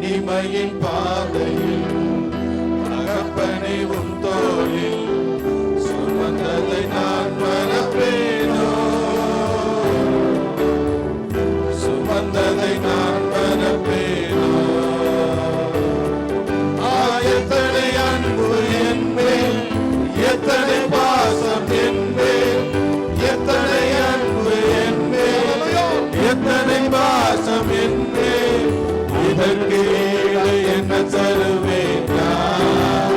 தனிமையின் பாதையில் தகப்பனை உம் தோளில் சுமந்ததை நான் மறப்பேனோ, சுமந்ததை நான் மறப்பேனோ. எத்தனை அன்பு என்பேன், எத்தனை பாசம் என்பேன், எத்தனை அன்பு என்பேன், எத்தனை பாசம் என்பேன். இதற்கு ஈடு என்ன தருவேன் நான்?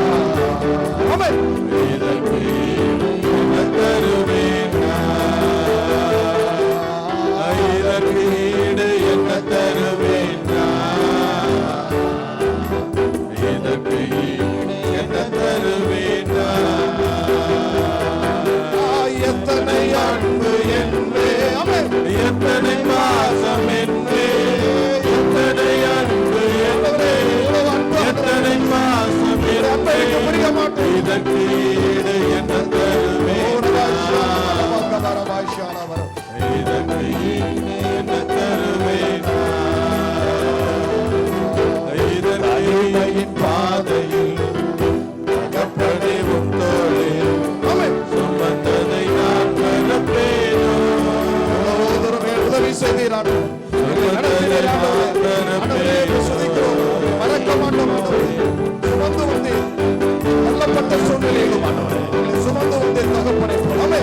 இதற்கு ஈடு என்ன தருவேன் நான்? இதற்கு ஈடு என்ன தருவேன் நான்? இதற்கு ஈடு என்ன தருவேன் நான்? எத்தனை அன்பு என்பேன், எத்தனை பாசம் என்பேன், எத்தனை அன்பு என்பேன், எத்தனை பாசம் என்பேன். இதற்கு ஈடு என்ன தருவேன் நான்? இதற்கு ஈடு என்ன தருவேன் நான்? இதற்கு பாதையில் தகப்பனை உம் தோளில் சுமந்ததை நான் மறப்பேனோ, உதவி செய்தீரான். மறக்க மாட்டோம். சுமந்து வந்தேன் தள்ளப்பட்ட சூழ்நிலையிலும் சுமந்து வந்தேன் தகப்பனை போலவே.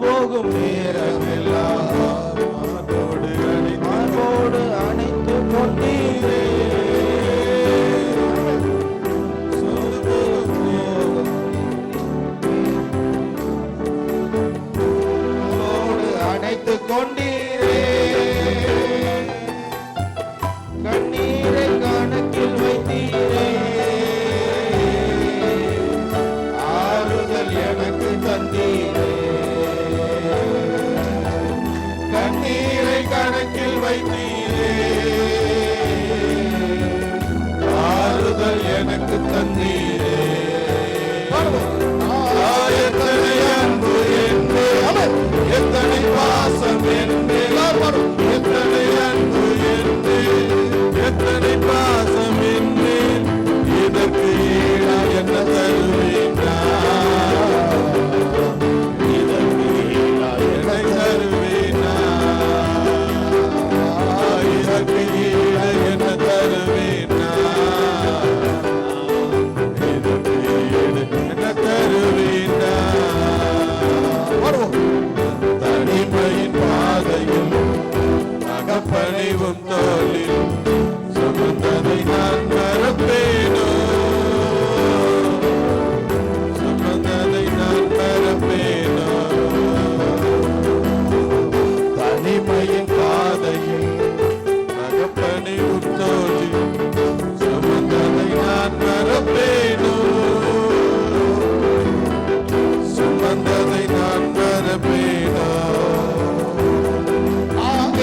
போகும் நேரமெல்லாம் மார்போடு அணைத்து கொண்டீரே. அணைத்து கொண்டீரே. கண்ணீரை கணக்கில் வைத்தீரே. ஆறுதல் எனக்கு தந்தீரே. கண்ணீரை கணக்கில் வைத்தீரே. ஆறுதல் எனக்கு தந்தீரே. எத்தனை அன்பு என்பேன், எத்தனை பாசம் என்பேன், எத்தனை அன்பு என்பேன், எத்தனை பாசம் என்பேன். இதற்கு ஈடா என்ன தருவேன் நான்? இதற்கு ஈடா என்ன தருவேன் நான்? இதற்கு ஈடா என்ன தருவேன் நான்? இதற்கு ஈடு என்ன தருவேன் நான்? தனிமையின் பாதையில் தகப்பனை உம் தோளில் சுமந்ததை நான் மறப்பேனோ, சுமந்ததை நான் மறப்பேனோ. தனிமையின் பாதையில் தகப்பனை உம் தோளில் சுமந்ததை நான் மறப்பேனோ, சுமந்ததை நான் மறப்பேனோ.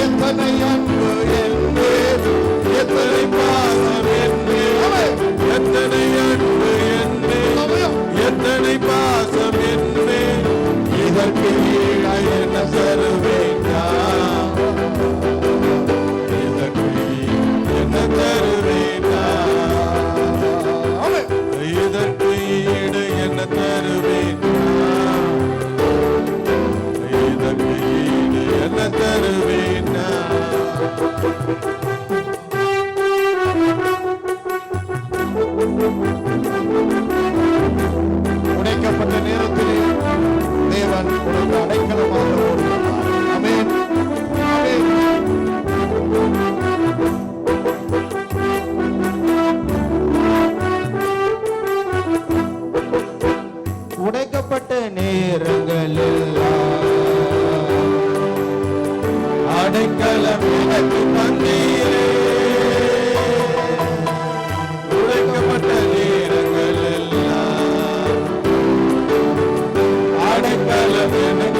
எத்தனை அன்பு என்பேன், எத்தனை பாசம் என்பேன், எத்தனை அன்பு என்பேன், எத்தனை பாசம் என்பேன். இதற்கு ஈடா என்ன தருவேன் நான்? இதற்கு ஈடு என்ன தருவேன் நான்? இதற்கு ஈடு என்ன தருவேன் நான்? இதற்கு ஈடு என்ன தருவேன் நான்? உடைக்கப்பட்ட நேரத்திலே தேவன் உனக்கு அடைக்கலமாக ஓடுகிறார். ஆமென். ஆமென். உடைக்கப்பட்ட நேரங்களெல்லாம் அடைக்கலம் எனக்கு தந்தீரே. உடைக்கப்பட்ட நேரங்களெல்லாம் அடைக்கலம் எனக்கு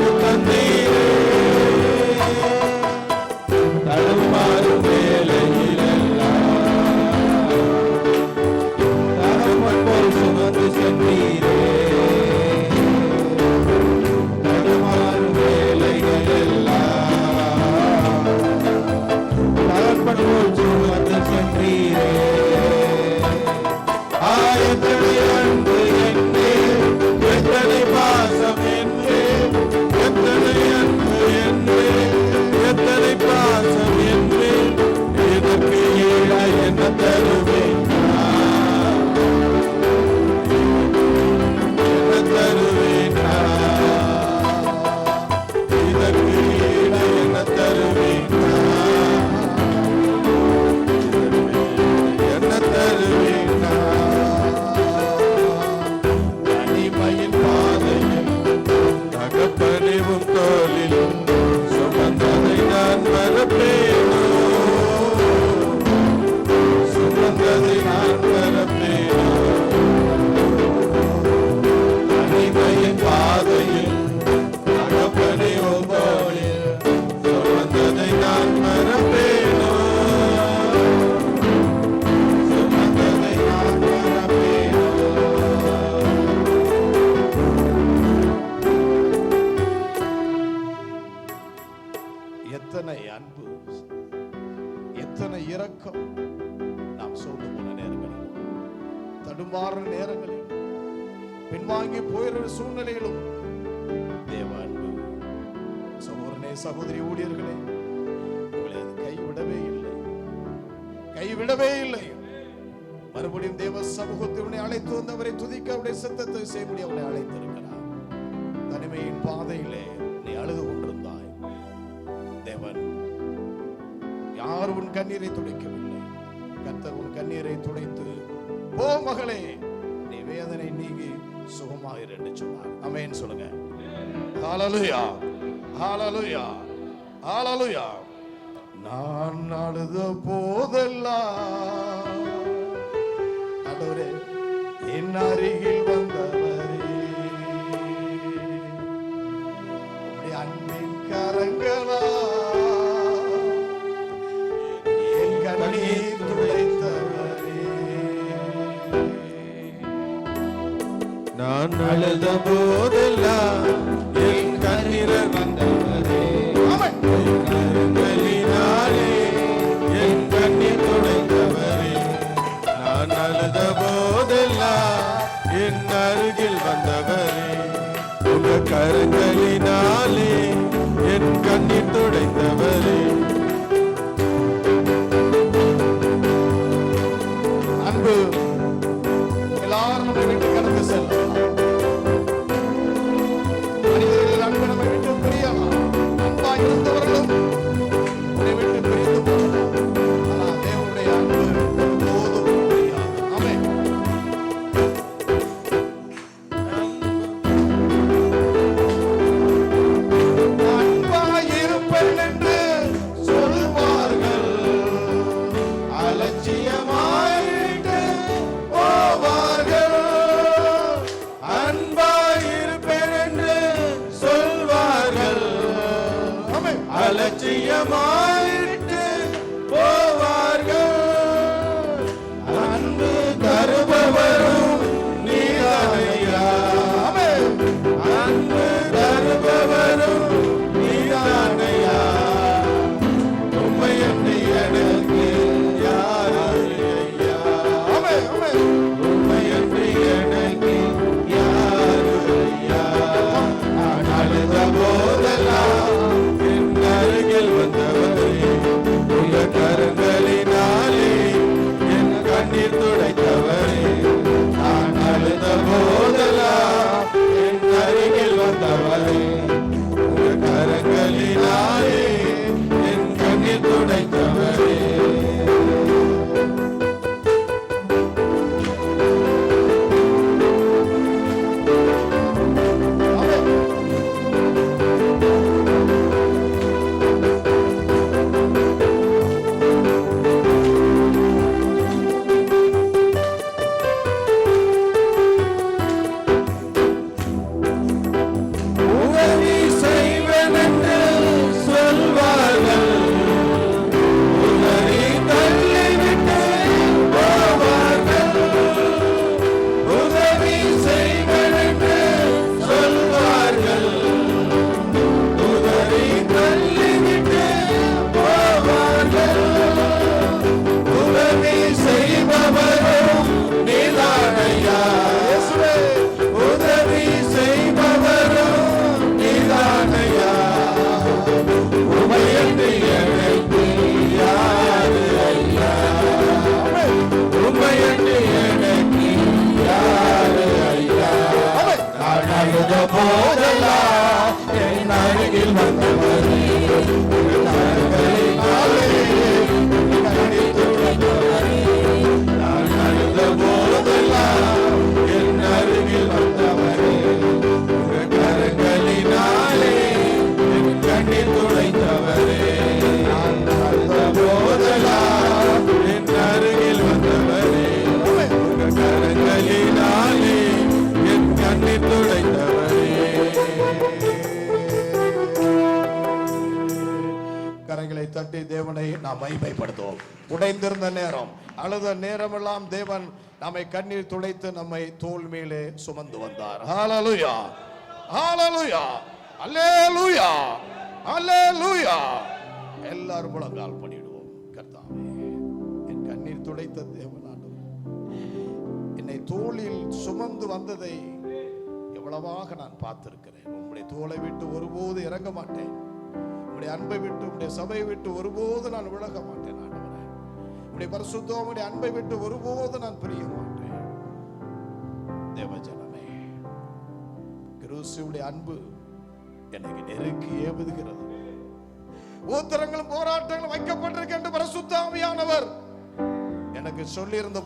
எத்தனை அன்பு, எத்தனை இரக்கம். நாம் சோர்ந்து போன நேரங்களில், தடுமாற நேரங்களில், பின்வாங்கி போயிற சூழ்நிலையிலும் தேவ அன்பு. சகோதரனே, சகோதரி, ஊழியர்களே, உங்களை அது கைவிடவே இல்லை, கைவிடவே இல்லை. மறுபடியும் தேவ சமூகத்தை அழைத்து வந்து அவரை துதிக்க, அவருடைய சத்தத்தை செய்ய அவனை அழைத்திருக்கிறார். தனிமையின் பாதையிலே நீ அழுது கொண்டிருந்தாய். தேவன் யார் உன் கண்ணீரை துடைக்கவில்லை. கர்த்தர் உன் கண்ணீரை துடைத்து, போ மகளே, நீ வேதனை நீங்கி சுகமாயிரு என்று சொன்னார். ஆமென் சொல்லுங்க. ஹல்லேலூயா, ஹல்லேலூயா, ஹல்லேலூயா. நான் அழுத போதெல்லாம் ஆண்டவரே என் அருகில் வந்தவரே, உம்முடைய அன்பின் கரங்களா என் கண்ணீர் துடைத்தவரே. நான் அழுத போதெல்லாம் என் கண்ணீர் வந்தவரே, கரங்களினாலே என் கண்ணீர் துடைத்தவரே. நான் அழுத போதெல்லாம் என் அருகில் வந்தவரே, உங்க கரங்களினாலே என் கண்ணீர் துடைத்தவரே. அன்பு எல்லாரும் நம்மை விட்டு கடந்து செல்லலாம். மனிதர்கள் அன்பு நம்மை விட்டு பிரியலாம். அன்பா இருந்தவர்களும் நம்மை விட்டு பிரிந்து போகலாம். ஆனால் தேவனுடைய அன்பு ஒருபோதும் பிரியாது. ஆமென். அன்பாயிருப்பேன் என்று சொல்வார்கள், அலட்சியமாயிட்டு போவார்கள். அன்பாயிருப்பேன் என்று சொல்வார்கள், அலட்சியமாயிட்டு போவார்கள். அன்பு தருபவரும் நீதானையா, அன்பு தருபவரும் நீதானையா. உம்மை என்று எனக்கு யாரு ஐயா, உம்மை என்று எனக்கு யாரு ஐயா. நான் அழுத போதெல்லாம் என் அருகில் வந்தவரே, உங்க கரங்களினாலே என் கண்ணீர் துடைத்தவரே. நான் அழுத போதெல்லாம் என் அருகில் வந்தவரே, உங்க கரங்களினாலே என் கண்ணீர் துடைத்தவரே. உதவி செய்வேன் என்று சொல்வார்கள், உதவி தள்ளிவிட்டு போவார்கள். உதவி செய்வேன் என்று சொல்வார்கள், உதவி தள்ளிவிட்டு போவார்கள். உதவி செய்பவரும் நீதானையா, உதவி செய்பவரும் நீதானையா. உம்மை என்று எனக்கு யாரு ஐயா, உம்மை என்று எனக்கு யாரு ஐயா. நான் அழுத போதெல்லாம் என் அருகில் வந்தவரே, உங்கள் கரங்களினாலே என் கண்ணீர் துடைத்தவரே. நான் அழுத போதெல்லாம் என் அருகில் வந்தவரே, உங்கள் கரங்களினாலே என் கண்ணீர் துடைத்தவரே. நான் அழுத போதெல்லாம் என் அருகில் வந்தவரே, உங்கள் கரங்களினாலே என் கண்ணீர் துடைத்தவரே. கரங்களை தட்டி தேவனை நாம் மகிமைப்படுத்துவோம். உடைந்திருந்த நேரம், அழுத நேரமெல்லாம் தேவன் நம்மை கண்ணீர் துடைத்து நம்மை தோள் மேலே சுமந்து வந்தார். ஹல்லேலூயா, ஹல்லேலூயா, அல்லேலூயா, அல்லேலூயா. எல்லாரும் முழங்கால் பண்ணிடுவோம். கர்த்தாவே, என் கண்ணீர் துடைத்த தேவனானவர், என்னை தோளில் சுமந்து வந்ததை எவ்வளவாக நான் பார்த்திருக்கிறேன். உம்முடைய தோளை விட்டு ஒருபோது இறங்க மாட்டேன். உம்முடைய அன்பை விட்டு, உம்முடைய சபையை விட்டு ஒருபோது நான் விலக மாட்டேன். ஆண்டவரே, உம்முடைய பரிசுத்தம், உம்முடைய அன்பை விட்டு ஒருபோது நான் பிரிய மாட்டேன். தேவஜனமே, கிறிஸ்துவுடைய அன்பு எனக்கு நெருக்கி ஏவுகிறது. உத்தரங்களும் போராட்டங்களும் வைக்கப்பட்டிருக்க என்று பரிசுத்த ஆவியானவர் எனக்கு சொல்லியிருந்த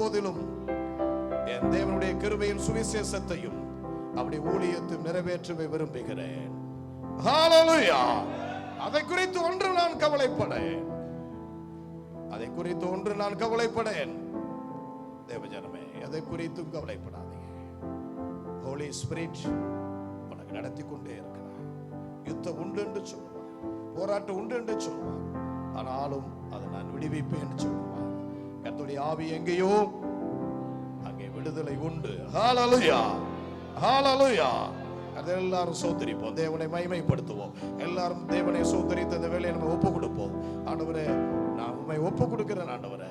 போதிலும் என் தேவனுடைய கிருபையின் சுவிசேஷத்தையும் அப்படி ஊழியத்தையும் நிறைவேற்றவே விரும்புகிறேன். ஹல்லேலூயா. அதை குறித்து ஒன்று நான் கவலைப்படேன். தேவஜனமே, அதை குறித்தும் கவலைப்படாதீங்க. ஹோலி ஸ்பிரிட் உனக்கு நடத்தி கொண்டே இருக்கிறார். யுத்தம் உண்டு என்று சொல்லுவார், போராட்டம் உண்டு என்று சொல்லுவார், ஆனாலும் அதை நான் விடுவிப்பேன் சொல்லுவார். கர்த்தருடைய ஆவி எங்கேயோ அங்கே விடுதலை உண்டு. ஹல்லேலூயா, ஹல்லேலூயா. அதெல்லாரும் சோதரிப்போம், தேவனை மகிமைப்படுத்துவோம். எல்லாரும் தேவனை சோதரித்து அந்த வேலையை நம்ம ஒப்பு கொடுப்போம். ஆண்டவரே, நான் உண்மை ஒப்பு கொடுக்கிறேன். ஆண்டவரே,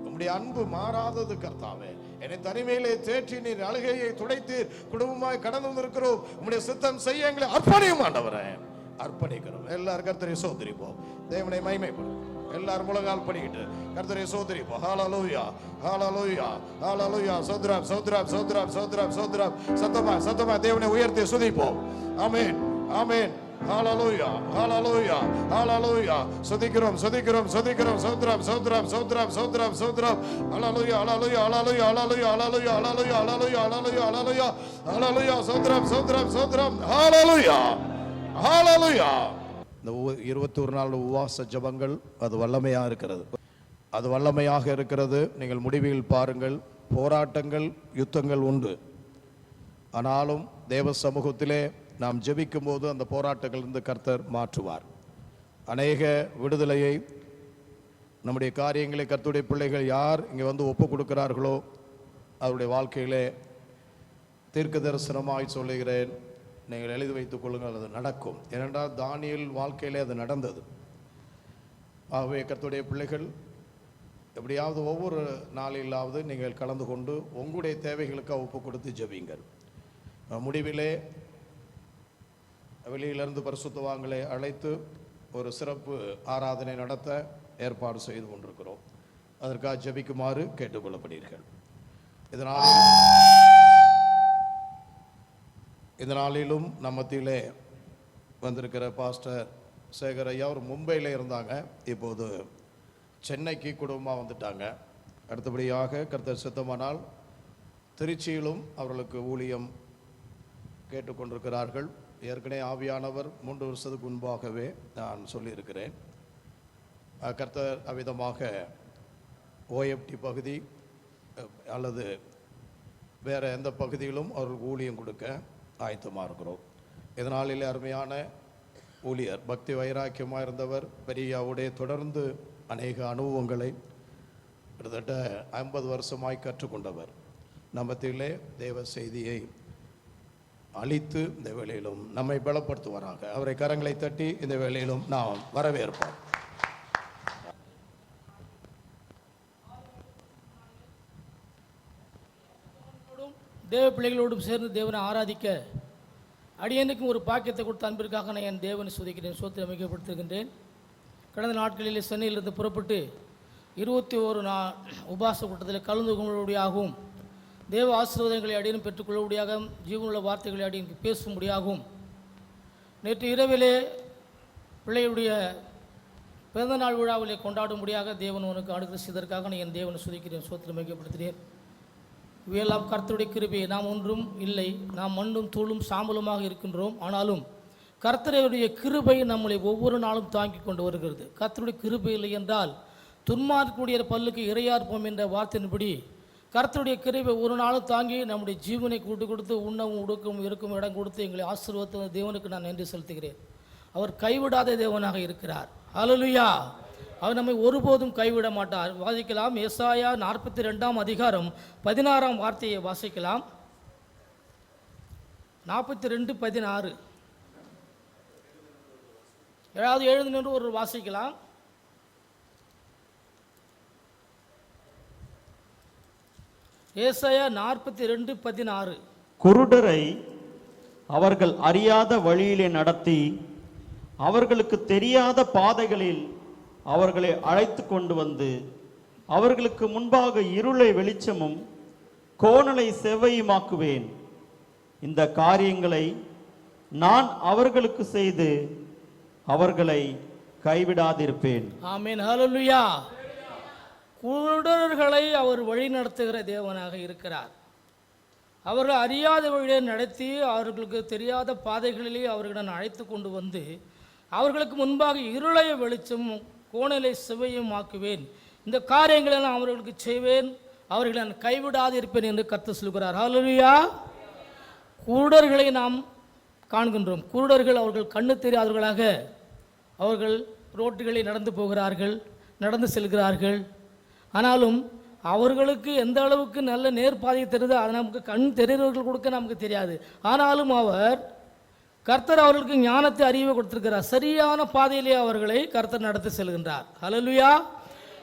உம்முடைய அன்பு மாறாதது. கர்த்தாவே, என்னை தனிமையிலே தேற்றி நீர் அழுகையை துடைத்தீர். குடும்பமாய் கடந்து வந்திருக்கிறோம். உம்முடைய சித்தம் செய்ய எங்களை அர்ப்பணியும். ஆண்டவரே, அர்ப்பணிக்கிறோம். எல்லாரும் கர்த்தரை சோதரிப்போம், தேவனை மகிமைப்படுத்தும். எல்லாரும் முழங்கால் பண்ணிக்கிட்டு கர்த்தரை சோதரிப்போம். ஹல்லேலூயா, ஹல்லேலூயா, ஹல்லேலூயா. சோத்ரம், சோத்ரம், சோத்ரம், சோத்ரம், சோத்ரம். சத்தமா தேவனை உயர்த்தி துதிப்போம். ஆமென், ஆமென். ஹல்லேலூயா, ஹல்லேலூயா, ஹல்லேலூயா. துதிக்கிறோம். சோத்ரம், சோத்ரம், சோத்ரம், சோத்ரம், சோத்ரம். ஹல்லேலூயா, ஹல்லேலூயா, ஹல்லேலூயா, ஹல்லேலூயா, ஹல்லேலூயா, ஹல்லேலூயா, ஹல்லேலூயா, ஹல்லேலூயா, ஹல்லேலூயா, ஹல்லேலூயா. சோத்ரம், ஹல்லேலூயா, ஹல்லேலூயா. இந்த 21 நாள் உபவாச ஜெபங்கள் அது வல்லமையாக இருக்கிறது. நீங்கள் முடிவில் பாருங்கள். போராட்டங்கள், யுத்தங்கள் உண்டு. ஆனாலும் தேவ சமூகத்திலே நாம் ஜெபிக்கும் போது அந்த போராட்டங்களிலிருந்து கர்த்தர் மாற்றுவார். அநேக விடுதலையை, நம்முடைய காரியங்களை கர்த்தருடைய பிள்ளைகள் யார் இங்கே வந்து ஒப்பு கொடுக்கிறார்களோ அவருடைய வாழ்க்கையிலே தீர்க்க தரிசனமாய் சொல்லுகிறேன், நீங்கள் எழுதி வைத்துக் கொள்ளுங்கள், அது நடக்கும். ஏனென்றால் தானியேல் வாழ்க்கையிலே அது நடந்தது. ஆகவே கர்த்தருடைய பிள்ளைகள் எப்படியாவது ஒவ்வொரு நாளிலாவது நீங்கள் கலந்து கொண்டு உங்களுடைய தேவைகளுக்கு ஒப்பு கொடுத்து ஜெபிங்கள். முடிவிலே வெளியிலிருந்து பரிசுத்தவான்களை அழைத்து ஒரு சிறப்பு ஆராதனை நடத்த ஏற்பாடு செய்து கொண்டிருக்கிறோம். அதற்காக ஜெபிக்குமாறு கேட்டுக்கொள்ளப்படுகிறீர்கள். இந்த நாளிலும் நம்ம மத்தியிலே வந்திருக்கிற பாஸ்டர் சேகர் ஐயா, அவர் மும்பையில் இருந்தாங்க, இப்போது சென்னைக்கு குடும்பமாக வந்துட்டாங்க. அடுத்தபடியாக கர்த்தர் சித்தமானால் திருச்சியிலும் அவர்களுக்கு ஊழியம் கேட்டுக்கொண்டிருக்கிறார்கள். ஏற்கனவே ஆவியானவர் 3 வருஷத்துக்கு முன்பாகவே நான் சொல்லியிருக்கிறேன். கர்த்தர் அவ்விதமாக OFT பகுதி அல்லது வேறு எந்த பகுதியிலும் அவர்களுக்கு ஊழியம் கொடுக்க ஆயத்தமாக இருக்கிறோம். இதனாலே அருமையான ஊழியர், பக்தி வைராக்கியமாக இருந்தவர், பெரியாவுடைய தொடர்ந்து அநேக அனுபவங்களை கிட்டத்தட்ட 50 வருஷமாய் கற்றுக்கொண்டவர். நம்மத்திலே தேவ செய்தியை அளித்து இந்த வேளையிலும் நம்மை பலப்படுத்துவாராக. அவரை கரங்களை தட்டி இந்த வேளையிலும் நாம் வரவேற்போம். தேவ பிள்ளைகளோடும் சேர்ந்து தேவனை ஆராதிக்க அடியனுக்கும் ஒரு பாக்கியத்தை கொடுத்த அன்பிற்காக நான் என் தேவனை சுதிக்கிறேன், சோத்திரம் மிகப்படுத்துகின்றேன். கடந்த நாட்களில் சென்னையிலிருந்து புறப்பட்டு 21 நாள் உபாச கூட்டத்தில் கலந்து கொள்ளும்படியாகவும் தேவ ஆசீர்வாதங்களை அடியனும் பெற்றுக்கொள்ளும்படியாக ஜீவனுள்ள வார்த்தைகளை அடியனுக்கு பேசும்படியாகவும் நேற்று இரவிலே பிள்ளையுடைய பிறந்தநாள் விழாவிலே கொண்டாடும்படியாக தேவன் உனக்கு அடுத்த செய்ததற்காக நான் என் தேவனை சுதிக்கிறேன், சோத்திரம் மிகப்படுத்துகிறேன். இவையெல்லாம் கர்த்தருடைய கிருபை. நாம் ஒன்றும் இல்லை, நாம் மண்ணும் தூளும் சாம்பலுமாக இருக்கின்றோம். ஆனாலும் கர்த்தருடைய கிருபை நம்மளை ஒவ்வொரு நாளும் தாங்கி கொண்டு வருகிறது. கர்த்தருடைய கிருபை இல்லை என்றால் துன்மார்க்கக்கூடிய பல்லுக்கு இரையார்ப்போம் என்ற வார்த்தையின்படி கர்த்தருடைய கிருபை ஒரு நாளும் தாங்கி நம்முடைய ஜீவனை கூட்டு கொடுத்து உண்ணவும் உடுக்கவும் இருக்கும் இடம் கொடுத்து எங்களை ஆசீர்வதித்த தேவனுக்கு நான் நன்றி செலுத்துகிறேன். அவர் கைவிடாத தேவனாக இருக்கிறார். ஹல்லேலூயா. அவர் நம்மை ஒருபோதும் கைவிட மாட்டார். வாசிக்கலாம், ஏசாயா 42ஆம் அதிகாரம் 16ஆம் வார்த்தையை வாசிக்கலாம். 42:16. ஏதாவது எழுந்து நின்று ஒரு வாசிக்கலாம். ஏசாயா 42:16. குருடரை அவர்கள் அறியாத வழியிலே நடத்தி அவர்களுக்கு தெரியாத பாதைகளில் அவர்களை அழைத்து கொண்டு வந்து அவர்களுக்கு முன்பாக இருளை வெளிச்சமும் கோணலை செவ்வையுமாக்குவேன். இந்த காரியங்களை நான் அவர்களுக்கு செய்து அவர்களை கைவிடாதிருப்பேன். ஆமென், ஹல்லேலூயா. குருடர்களை அவர் வழி நடத்துகிற தேவனாக இருக்கிறார். அவர்கள் அறியாத வழியை நடத்தி அவர்களுக்கு தெரியாத பாதைகளிலே அவர்களை அழைத்து கொண்டு வந்து அவர்களுக்கு முன்பாக இருளை வெளிச்சமும் கோணலை செவ்வையும் ஆக்குவேன். இந்த காரியங்களை நான் அவர்களுக்கு செய்வேன், அவர்களை நான் கைவிடாது இருப்பேன் என்று கர்த்தர் சொல்கிறார். ஹல்லேலூயா. குருடர்களை நாம் காண்கின்றோம். குருடர்கள் அவர்கள் கண்ணு தெரியாதவர்களாக அவர்கள் ரோட்டுகளில் நடந்து போகிறார்கள், நடந்து செல்கிறார்கள். ஆனாலும் அவர்களுக்கு எந்த அளவுக்கு நல்ல நேர்பாதை தெரியுது அது நமக்கு கண் தெரிகிறவர்கள் கொடுக்க நமக்கு தெரியாது. ஆனாலும் கர்த்தர் அவர்களுக்கு ஞானத்தை அறிவை கொடுத்திருக்கிறார். சரியான பாதையிலே அவர்களை கர்த்தர் நடத்தி செல்கின்றார். ஹல்லேலூயா.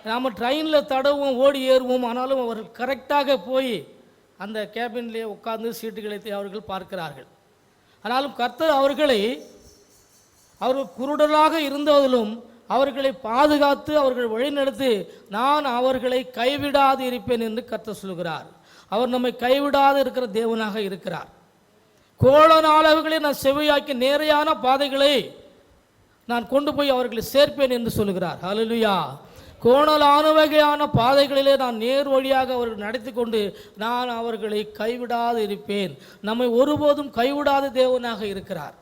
நாம் ட்ரெயினில் தடவும் ஓடி ஏறுவோம், ஆனாலும் அவர்கள் கரெக்டாக போய் அந்த கேபின்லேயே உட்கார்ந்து சீட்டுகளை அவர்கள் பார்க்கிறார்கள். ஆனாலும் கர்த்தர் அவர்கள் குருடராக இருந்ததிலும் அவர்களை பாதுகாத்து அவர்கள் வழிநடத்தி நான் அவர்களை கைவிடாது இருப்பேன் என்று கர்த்தர் சொல்கிறார். அவர் நம்மை கைவிடாது இருக்கிற தேவனாக இருக்கிறார். கோளநாளவுகளை நான் செவியாக்கி நேரையான பாதைகளை நான் கொண்டு போய் அவர்களை சேர்ப்பேன் என்று சொல்கிறார். ஹல்லேலூயா. கோணலான வகையான பாதைகளிலே நான் நேர் வழியாக அவர்கள் நடத்தி கொண்டு நான் அவர்களை கைவிடாது இருப்பேன். நம்மை ஒருபோதும் கைவிடாத தேவனாக இருக்கிறார்.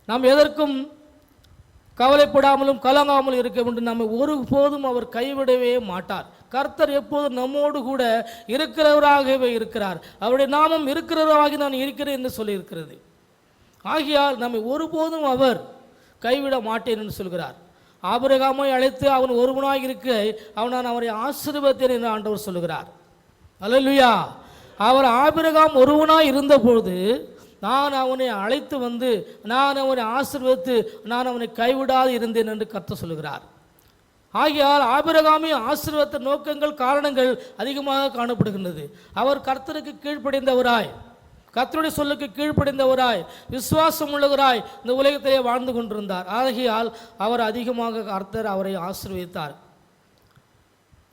நாம் எதற்கும் கவலைப்படாமலும் கலங்காமலும் இருக்க வேண்டும். நம்மை ஒருபோதும் அவர் கைவிடவே மாட்டார். கர்த்தர் எப்போதும் நம்மோடு கூட இருக்கிறவராகவே இருக்கிறார். அவருடைய நாமம் இருக்கிறவராக நான் இருக்கிறேன் என்று சொல்லியிருக்கிறது. ஆகையால் நம்மை ஒருபோதும் அவர் கைவிட மாட்டேன் என்று சொல்கிறார். ஆபிரகாமை அழைத்து அவன் ஒருவனாக இருக்க நான் அவரை ஆசீர்வதித்தேன் என்று ஆண்டவர் சொல்லுகிறார். அல்லேலூயா. அவர் ஆபிரகாம் ஒருவனாக இருந்தபோது நான் அவனை அழைத்து வந்து நான் அவனை ஆசீர்வதித்து நான் அவனை கைவிடாது இருந்தேன் என்று கர்த்தர் சொல்லுகிறார். ஆகையால் ஆபிரகாமின் ஆசீர்வாத நோக்கங்கள் காரணங்கள் அதிகமாக காணப்படுகின்றது. அவர் கர்த்தருக்கு கீழ்ப்படிந்தவராய், கர்த்தருடைய சொல்லுக்கு கீழ்ப்படிந்தவராய், விசுவாசம் உள்ளவராய் இந்த உலகத்திலே வாழ்ந்து கொண்டிருந்தார். ஆகையால் அவர் அதிகமாக கர்த்தர் அவரை ஆசீர்வதித்தார்.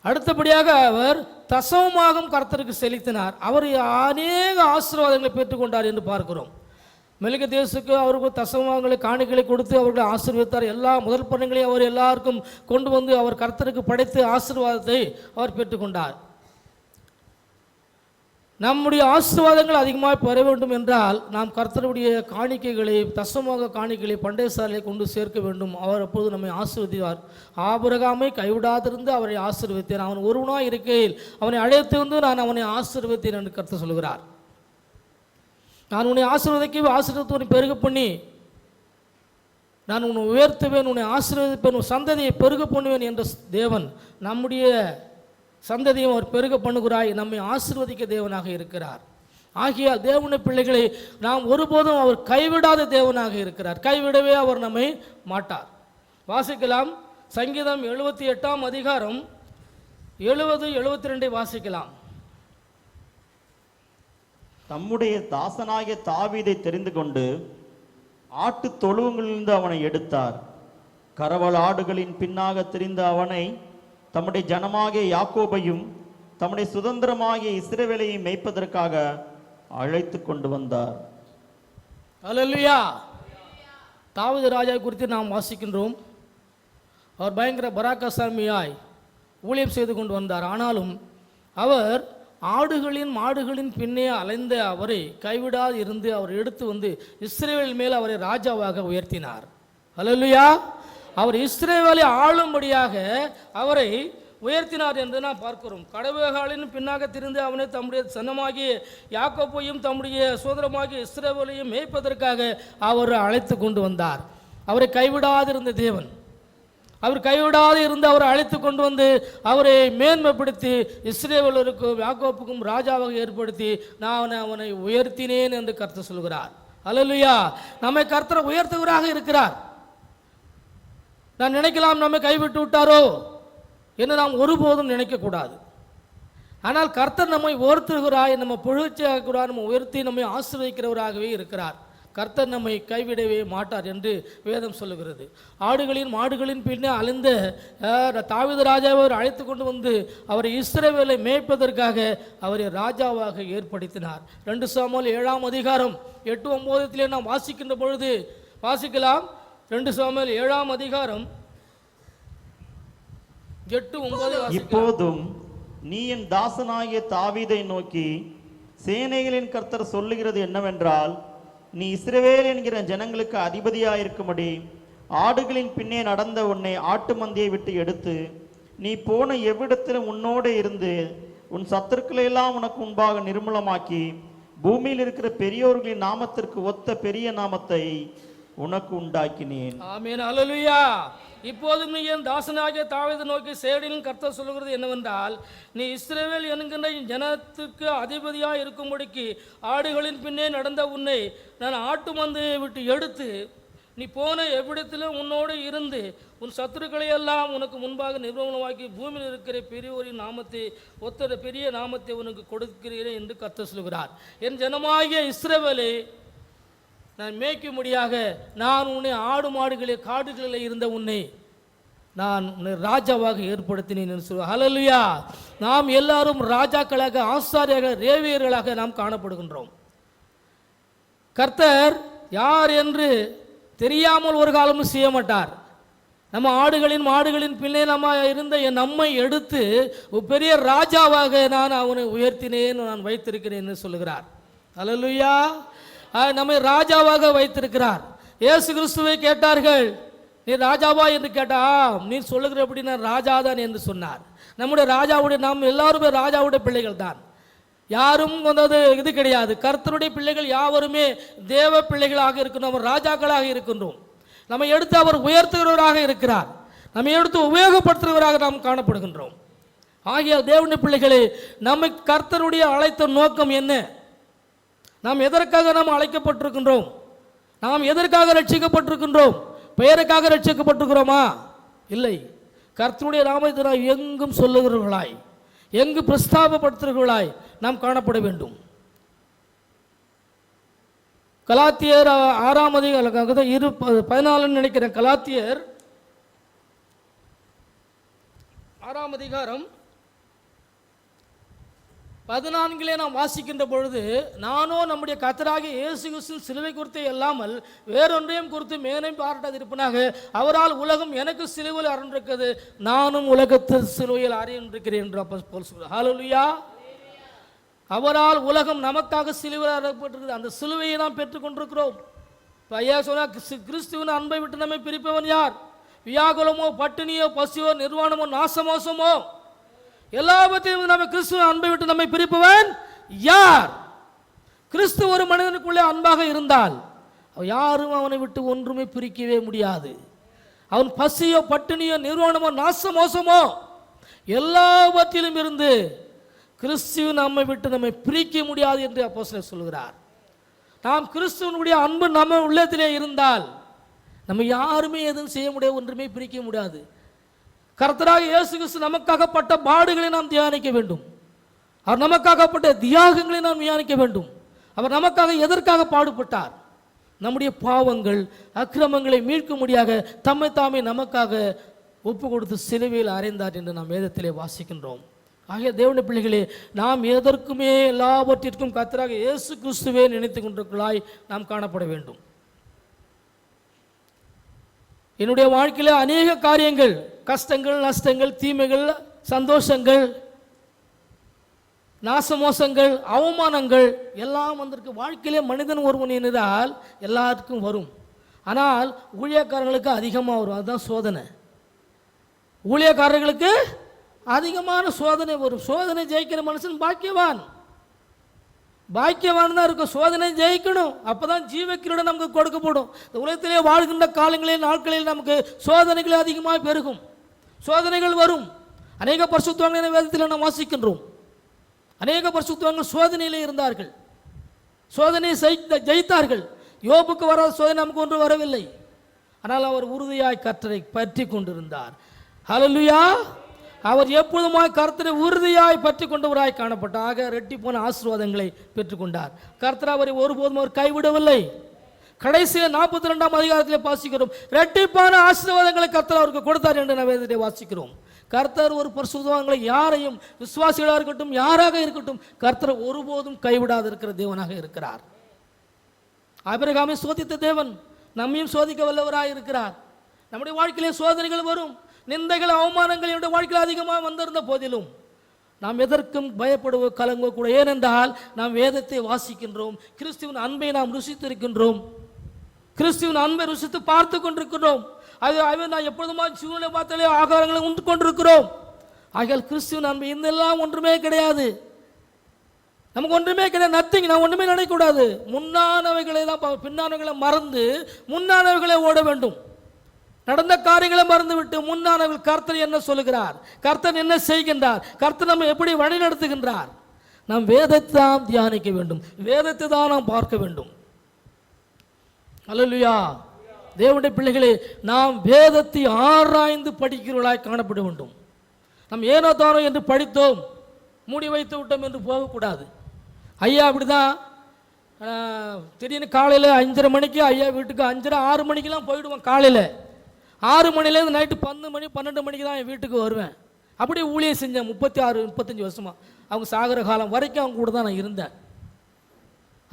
அடுத்தபடியாக அவர் தசமமாகவும் கர்த்தருக்கு செலுத்தினார். அவர் அநேக ஆசீர்வாதங்களை பெற்றுக்கொண்டார் என்று பார்க்கிறோம். மெல்கிதேசுக்கு அவருக்கு தசமங்களை காணிக்கைகளை கொடுத்து அவர்களை ஆசீர்வதித்தார். எல்லா முதல் பணங்களையும் அவர் எல்லாருக்கும் கொண்டு வந்து அவர் கர்த்தருக்கு படைத்து ஆசீர்வாதத்தை அவர் பெற்றுக்கொண்டார். நம்முடைய ஆசீர்வாதங்கள் அதிகமாக பெற வேண்டும் என்றால் நாம் கர்த்தருடைய காணிக்கைகளை தசமமாக காணிக்கைகளை பண்டைய சாலையை கொண்டு சேர்க்க வேண்டும். அவர் அப்போது நம்மை ஆசீர்வதிவார். ஆபிரகாமை கைவிடாதிருந்து அவரை ஆசீர்வதித்தேன். அவன் ஒருவனாக இருக்கையில் அவனை அழைத்து வந்து நான் அவனை ஆசீர்வதித்தேன் என்று கர்த்தர் சொல்கிறார். நான் உன்னை ஆசீர்வதித்து உன்னை பெருக பண்ணி நான் உன்னை உயர்த்துவேன், உன்னை ஆசீர்வதிப்பேன், உன் சந்ததியை பெருக பண்ணுவேன் என்ற தேவன் நம்முடைய சந்ததியும் அவர் பெருக பண்ணுகிறாய், நம்மை ஆசீர்வதிக்க தேவனாக இருக்கிறார். ஆகியால் தேவனுடைய பிள்ளைகளை நாம் ஒருபோதும் அவர் கைவிடாத தேவனாக இருக்கிறார். கைவிடவே அவர் நம்மை மாட்டார். வாசிக்கலாம். சங்கீதம் 78ஆம் அதிகாரம் 70-72 வாசிக்கலாம். தம்முடைய தாசனாகிய தாவீதை தெரிந்து கொண்டு ஆட்டு தொழுவங்களிலிருந்து அவனை எடுத்தார். கரவல் ஆடுகளின் பின்னாக திரிந்த அவனை தம்முடைய ஜனமாகிய யாக்கோபையும் தம்முடைய சுதந்திரமாகிய இஸ்ரவேலையும் மேய்ப்பதற்காக அழைத்து கொண்டு வந்தார். அல்லேலூயா. தாவீது ராஜா குறித்து நாம் வாசிக்கின்றோம். அவர் பயங்கர பராக்கிரமசாலியாய் ஊழியம் செய்து கொண்டு வந்தார். ஆனாலும் அவர் ஆடுகளின் மாடுகளின் பின்னே அலைந்த அவரை கைவிடாது இருந்து அவர் எடுத்து வந்து இஸ்ரவேல் மேல் அவரை ராஜாவாக உயர்த்தினார். அல்லேலூயா. அவர் இஸ்ரவேலை ஆளும்படியாக அவரை உயர்த்தினார் என்று நாம் பார்க்கிறோம். கடவுளின் பின்னாக திரிந்து அவனை தம்முடைய சனமாகிய யாக்கோபையும் தம்முடைய சோதரமாகிய இஸ்ரவேலையும் மேய்ப்பதற்காக அவர் அழைத்து கொண்டு வந்தார். அவரை கைவிடாதிருந்த தேவன், அவர் கைவிடாது இருந்து அவரை அழைத்து கொண்டு வந்து அவரை மேன்மைப்படுத்தி இஸ்ரவேலருக்கும் யாக்கோப்புக்கும் ராஜாவாக ஏற்படுத்தி நான் அவனை உயர்த்தினேன் என்று கர்த்தர் சொல்கிறார். அல்லேலூயா. நம்மை கர்த்தர் உயர்த்துவராக இருக்கிறார். நான் நினைக்கலாம் நம்மை கைவிட்டு விட்டாரோ என்று நாம் ஒருபோதும் நினைக்கக்கூடாது. ஆனால் கர்த்தர் நம்மை உயர்த்துகிறாய், நம்ம புகழ்ச்சியாகிறார், நம்ம உயர்த்தி நம்மை ஆசீர்வதிக்கிறவராகவே இருக்கிறார். கர்த்தர் நம்மை கைவிடவே மாட்டார் என்று வேதம் சொல்லுகிறது. ஆடுகளின் மாடுகளின் பின்னே அழிந்த தாவீது ராஜாவை அவர் அழைத்து கொண்டு வந்து அவரை இஸ்ரவேலை மேய்ப்பதற்காக அவரை ராஜாவாக ஏற்படுத்தினார். 2 சாமுவேல் 7ஆம் அதிகாரம் 8-9 நாம் வாசிக்கின்ற பொழுது வாசிக்கலாம். 2 சாமுவேல் 7ஆம் அதிகாரம் 8-9. இப்போதும் நீ என் தாசனாகிய தாவீதை நோக்கி, சேனைகளின் கர்த்தர் சொல்லுகிறது என்னவென்றால், நீ இஸ்ரவேல் என்கிற ஜனங்களுக்கு அதிபதியாயிருக்கும்படி ஆடுகளின் பின்னே நடந்த உன்னை ஆட்டு மந்தையை விட்டு எடுத்து நீ போன எவ்விடத்திலும் உன்னோடு இருந்து உன் சத்துருக்களை எல்லாம் உனக்கு முன்பாக நிர்மூலமாக்கி பூமியில் இருக்கிற பெரியோர்களின் நாமத்திற்கு ஒத்த பெரிய நாமத்தை உனக்கு உண்டாக்கினேன். ஆமென், அல்லேலூயா. இப்போதும் நீ என் தாசனாகிய தாவீதை நோக்கி சேனைகளின் கர்த்தர் சொல்லுகிறது என்னவென்றால், நீ இஸ்ரவேல் என்கின்ற ஜனத்துக்கு அதிபதியாக இருக்கும்படிக்கு ஆடுகளின் பின்னே நடந்த உன்னை நான் ஆட்டு மந்தையை விட்டு எடுத்து நீ போன எவ்விடத்திலும் உன்னோடு இருந்து உன் சத்துருக்களை எல்லாம் உனக்கு முன்பாக நிர்மூலமாக்கி பூமியில் இருக்கிற பெரியோரின் நாமத்தை ஒத்த பெரிய நாமத்தை உனக்கு கொடுக்கிறேன் என்று கர்த்தர் சொல்கிறார். என் ஜனமாகிய இஸ்ரவேலை நான் மேய்க்கும்படியாக நான் உன்னை ஆடு மாடுகளே காடுகளில் இருந்த உன்னை நான் உன்னை ராஜாவாக ஏற்படுத்தினேன் என்று சொல்லுவார். ஹல்லேலூயா. நாம் எல்லாரும் ராஜாக்களாக, ஆசாரியர்கள், லேவியர்களாக நாம் காணப்படுகின்றோம். கர்த்தர் யார் என்று தெரியாமல் ஒரு காலமும் செய்ய மாட்டார். நம்ம ஆடுகளின் மாடுகளின் பின்னே நம்ம இருந்த நம்மை எடுத்து பெரிய ராஜாவாக நான் அவனை உயர்த்தினேன், நான் வைத்திருக்கிறேன் என்று சொல்லுகிறார். ஹல்லேலூயா. நம்மை ராஜாவாக வைத்திருக்கிறார். இயேசு கிறிஸ்துவை கேட்டார்கள், நீ ராஜாவா என்று கேட்டா, நீ சொல்லுகிறபடி நான் ராஜாதான் என்று சொன்னார். நம்முடைய ராஜாவுடைய, நாம் எல்லாருமே ராஜாவுடைய பிள்ளைகள் தான். யாரும் வந்தது இது கிடையாது. கர்த்தருடைய பிள்ளைகள் யாவருமே தேவ பிள்ளைகளாக இருக்கின்றோம், ராஜாக்களாக இருக்கின்றோம். நம்மை எடுத்து அவர் உயர்த்துகிறவராக இருக்கிறார், நம்மை எடுத்து உபயோகப்படுத்துகிறவராக நாம் காணப்படுகின்றோம். ஆகிய தேவனுடைய பிள்ளைகளே, நம்மை கர்த்தருடைய அழைத்த நோக்கம் என்ன? நாம் எதற்காக நாம் அழைக்கப்பட்டிருக்கின்றோம்? நாம் எதற்காக ரட்சிக்கப்பட்டிருக்கின்றோம்? பெயருக்காக ரட்சிக்கப்பட்டிருக்கிறோமா? இல்லை. கர்த்தருடைய நாமத்தை நாம் எங்கும் சொல்லுகிறவர்களாய், எங்கு பிரஸ்தாபப்படுத்துகிறவர்களாய் நாம் காணப்பட வேண்டும். கலாத்தியர் 6ஆம் அதிகாரம் 14 நினைக்கிறேன். கலாத்தியர் 6ஆம் அதிகாரம் 14 நாம் வாசிக்கின்ற பொழுது, நானோ நம்முடைய கர்த்தராகிய இயேசு கிறிஸ்துவின் சிலுவை குறித்து இல்லாமல் வேறொன்றையும் குறித்து மேலும் பாராட்டாதிருப்பனாக, அவரால் உலகம் எனக்கு சிலுவையில் அறைந்திருக்கிறது, நானும் உலகத்தில் சிலுவையில் அறைந்திருக்கிறேன் என்று அப்போஸ்தலன் சொல்கிறார். ஹல்லேலூயா. அவரால் உலகம் நமக்காக சிலுவையில் அறையப்பட்டிருக்கிறது. அந்த சிலுவையை நாம் பெற்றுக்கொண்டிருக்கிறோம். ஐயா சொன்னா, கிறிஸ்துவின் அன்பை விட்டு நம்மை பிரிப்பவன் யார்? வியாகுலமோ, பட்டினியோ, பசியோ, நிர்வாணமோ, நாசமோசமோ, எல்லாவற்றையும் நம்ம கிறிஸ்துவின் அன்பை விட்டு நம்மை பிரிப்பவன் யார்? கிறிஸ்து ஒரு மனிதனுக்குள்ளே அன்பாக இருந்தால் யாரும் அவனை விட்டு ஒன்றுமே பிரிக்கவே முடியாது. அவன் பசியோ, பட்டினியோ, நிர்வாணமோ, நாசமோசமோ எல்லாவற்றிலும் இருந்து கிறிஸ்துவின் நம்மை விட்டு நம்மை பிரிக்க முடியாது என்று அப்போஸ்தலர் சொல்கிறார். நாம் கிறிஸ்துவனுடைய அன்பு நம்ம உள்ளத்திலே இருந்தால் நம்ம யாருமே எதுவும் செய்ய முடியாது, ஒன்றுமே பிரிக்க முடியாது. கர்த்தராகிய இயேசு கிறிஸ்து நமக்காகப்பட்ட பாடுகளை நாம் தியானிக்க வேண்டும். அவர் நமக்காகப்பட்ட தியாகங்களை நாம் தியானிக்க வேண்டும். அவர் நமக்காக எதற்காக பாடுபட்டார்? நம்முடைய பாவங்கள், அக்கிரமங்களை மீட்கும்படியாக தம்மை தாமே நமக்காக ஒப்பு கொடுத்து சிலுவையில் அறைந்தார் என்று நாம் வேதத்திலே வாசிக்கின்றோம். ஆகிய தேவனுடைய பிள்ளைகளே, நாம் எதற்குமே எல்லாவற்றிற்கும் கர்த்தராகிய இயேசு கிறிஸ்துவே நினைத்து கொண்டிருக்கிறாய் நாம் காணப்பட வேண்டும். என்னுடைய வாழ்க்கையில் அநேக காரியங்கள், கஷ்டங்கள், நஷ்டங்கள், தீமைகள், சந்தோஷங்கள், நாசமோசங்கள், அவமானங்கள் எல்லாம் வந்திருக்கு. வாழ்க்கையிலே மனிதன் ஒருவன் என்றால் எல்லாருக்கும் வரும். ஆனால் ஊழியக்காரர்களுக்கு அதிகமாக வரும். அதுதான் சோதனை. ஊழியக்காரர்களுக்கு அதிகமான சோதனை வரும். சோதனை ஜெயிக்கிற மனுஷன் பாக்கியவான். பாக்கியவான் தான் இருக்கும். சோதனை ஜெயிக்கணும், அப்போதான் ஜீவக்கிரீடம் நமக்கு கொடுக்கப்படும். இந்த உலகத்திலே வாழ்கின்ற காலங்களில், நாட்களில் நமக்கு சோதனைகள் அதிகமாக பெருகும். சோதனைகள் வரும். அநேக பரிசுத்தவான்களை வேதத்தில் நாம் வாசிக்கின்றோம். அநேக பரிசுத்தவான்கள் சோதனையிலே இருந்தார்கள், சோதனையை ஜெயித்தார்கள். யோபுக்கு வராத சோதனை நமக்கு ஒன்று வரவில்லை. ஆனால் அவர் உறுதியாய் கர்த்தரை பற்றி கொண்டிருந்தார். ஹல்லேலூயா. அவர் எப்பொழுதுமாய் கர்த்தரை உறுதியாய் பற்றி கொண்டவராய் காணப்பட்டார். ஆக ரெட்டிப்பான ஆசீர்வாதங்களை பெற்றுக்கொண்டார். கர்த்தர் அவரை ஒருபோதும் அவர் கைவிடவில்லை. கடைசியில் 42ஆம் அதிகாரத்தில் வாசிக்கிறோம், ரெட்டிப்பான ஆசீர்வாதங்களை கர்த்தர் அவருக்கு கொடுத்தார் என்று நாம் வேதத்தை வாசிக்கிறோம். கர்த்தர் ஒரு பரிசுத்தவான்களை யாரையும், விசுவாசிகளாக இருக்கட்டும் யாராக இருக்கட்டும், கர்த்தர் ஒருபோதும் கைவிடாது இருக்கிற தேவனாக இருக்கிறார். ஆபிரகாமை சோதித்த தேவன் நம்மையும் சோதிக்க வல்லவராக இருக்கிறார். நம்முடைய வாழ்க்கையிலே சோதனைகள் வரும், நிந்தைகள் அவமானங்கள் என்னுடைய வாழ்க்கையில் அதிகமாக வந்திருந்த போதிலும் நாம் எதற்கும் பயப்படுவோ கலங்கோ கூட. ஏனென்றால் நாம் வேதத்தை வாசிக்கின்றோம், கிறிஸ்துவின் அன்பை நாம் ருசித்திருக்கின்றோம், கிறிஸ்துவின் அன்பை ருசித்து பார்த்து கொண்டிருக்கிறோம். அது நான் எப்பொழுதுமா சூழ்நிலை பார்த்தாலே ஆகாரங்களை உண்டு கொண்டிருக்கிறோம். ஆகையால் கிறிஸ்துவின் அன்பை இதெல்லாம் ஒன்றுமே கிடையாது, நமக்கு ஒன்றுமே கிடையாது, நத்திங். நான் ஒன்றுமே நினைக்கக்கூடாது. முன்னானவைகளை தான், பின்னானவைகளை மறந்து முன்னானவைகளை ஓட வேண்டும். நடந்த காரியங்களை மறந்துவிட்டு முன்னானவர்கள் கர்த்தர் என்ன சொல்லுகிறார், கர்த்தர் என்ன செய்கின்றார், கர்த்தர் நம்ம எப்படி வழி நடத்துகின்றார். நாம் வேதத்தை தான் தியானிக்க வேண்டும், வேதத்தை தான் நாம் பார்க்க வேண்டும். அல்லேலூயா. தேவனுடைய பிள்ளைகளே, நாம் வேதத்தை ஆராய்ந்து படிக்கிறவர்களாய் காணப்பட வேண்டும். நாம் ஏனோ தானோ என்று படித்தோம், மூடி வைத்து விட்டோம் என்று போகக்கூடாது. ஐயா அப்படிதான், திடீர்னு காலையில் 5:30 மணிக்கு ஐயா வீட்டுக்கு 5:30 6 மணிக்கெல்லாம் போயிடுவோம். காலையில் 6 மணிலேருந்து நைட்டு 10 மணி 12 மணிக்கு தான் என் வீட்டுக்கு வருவேன். அப்படியே ஊழியம் செஞ்சேன் 36-35 வருஷமாக. அவங்க சாகர காலம் வரைக்கும் அவங்க கூட தான் நான் இருந்தேன்.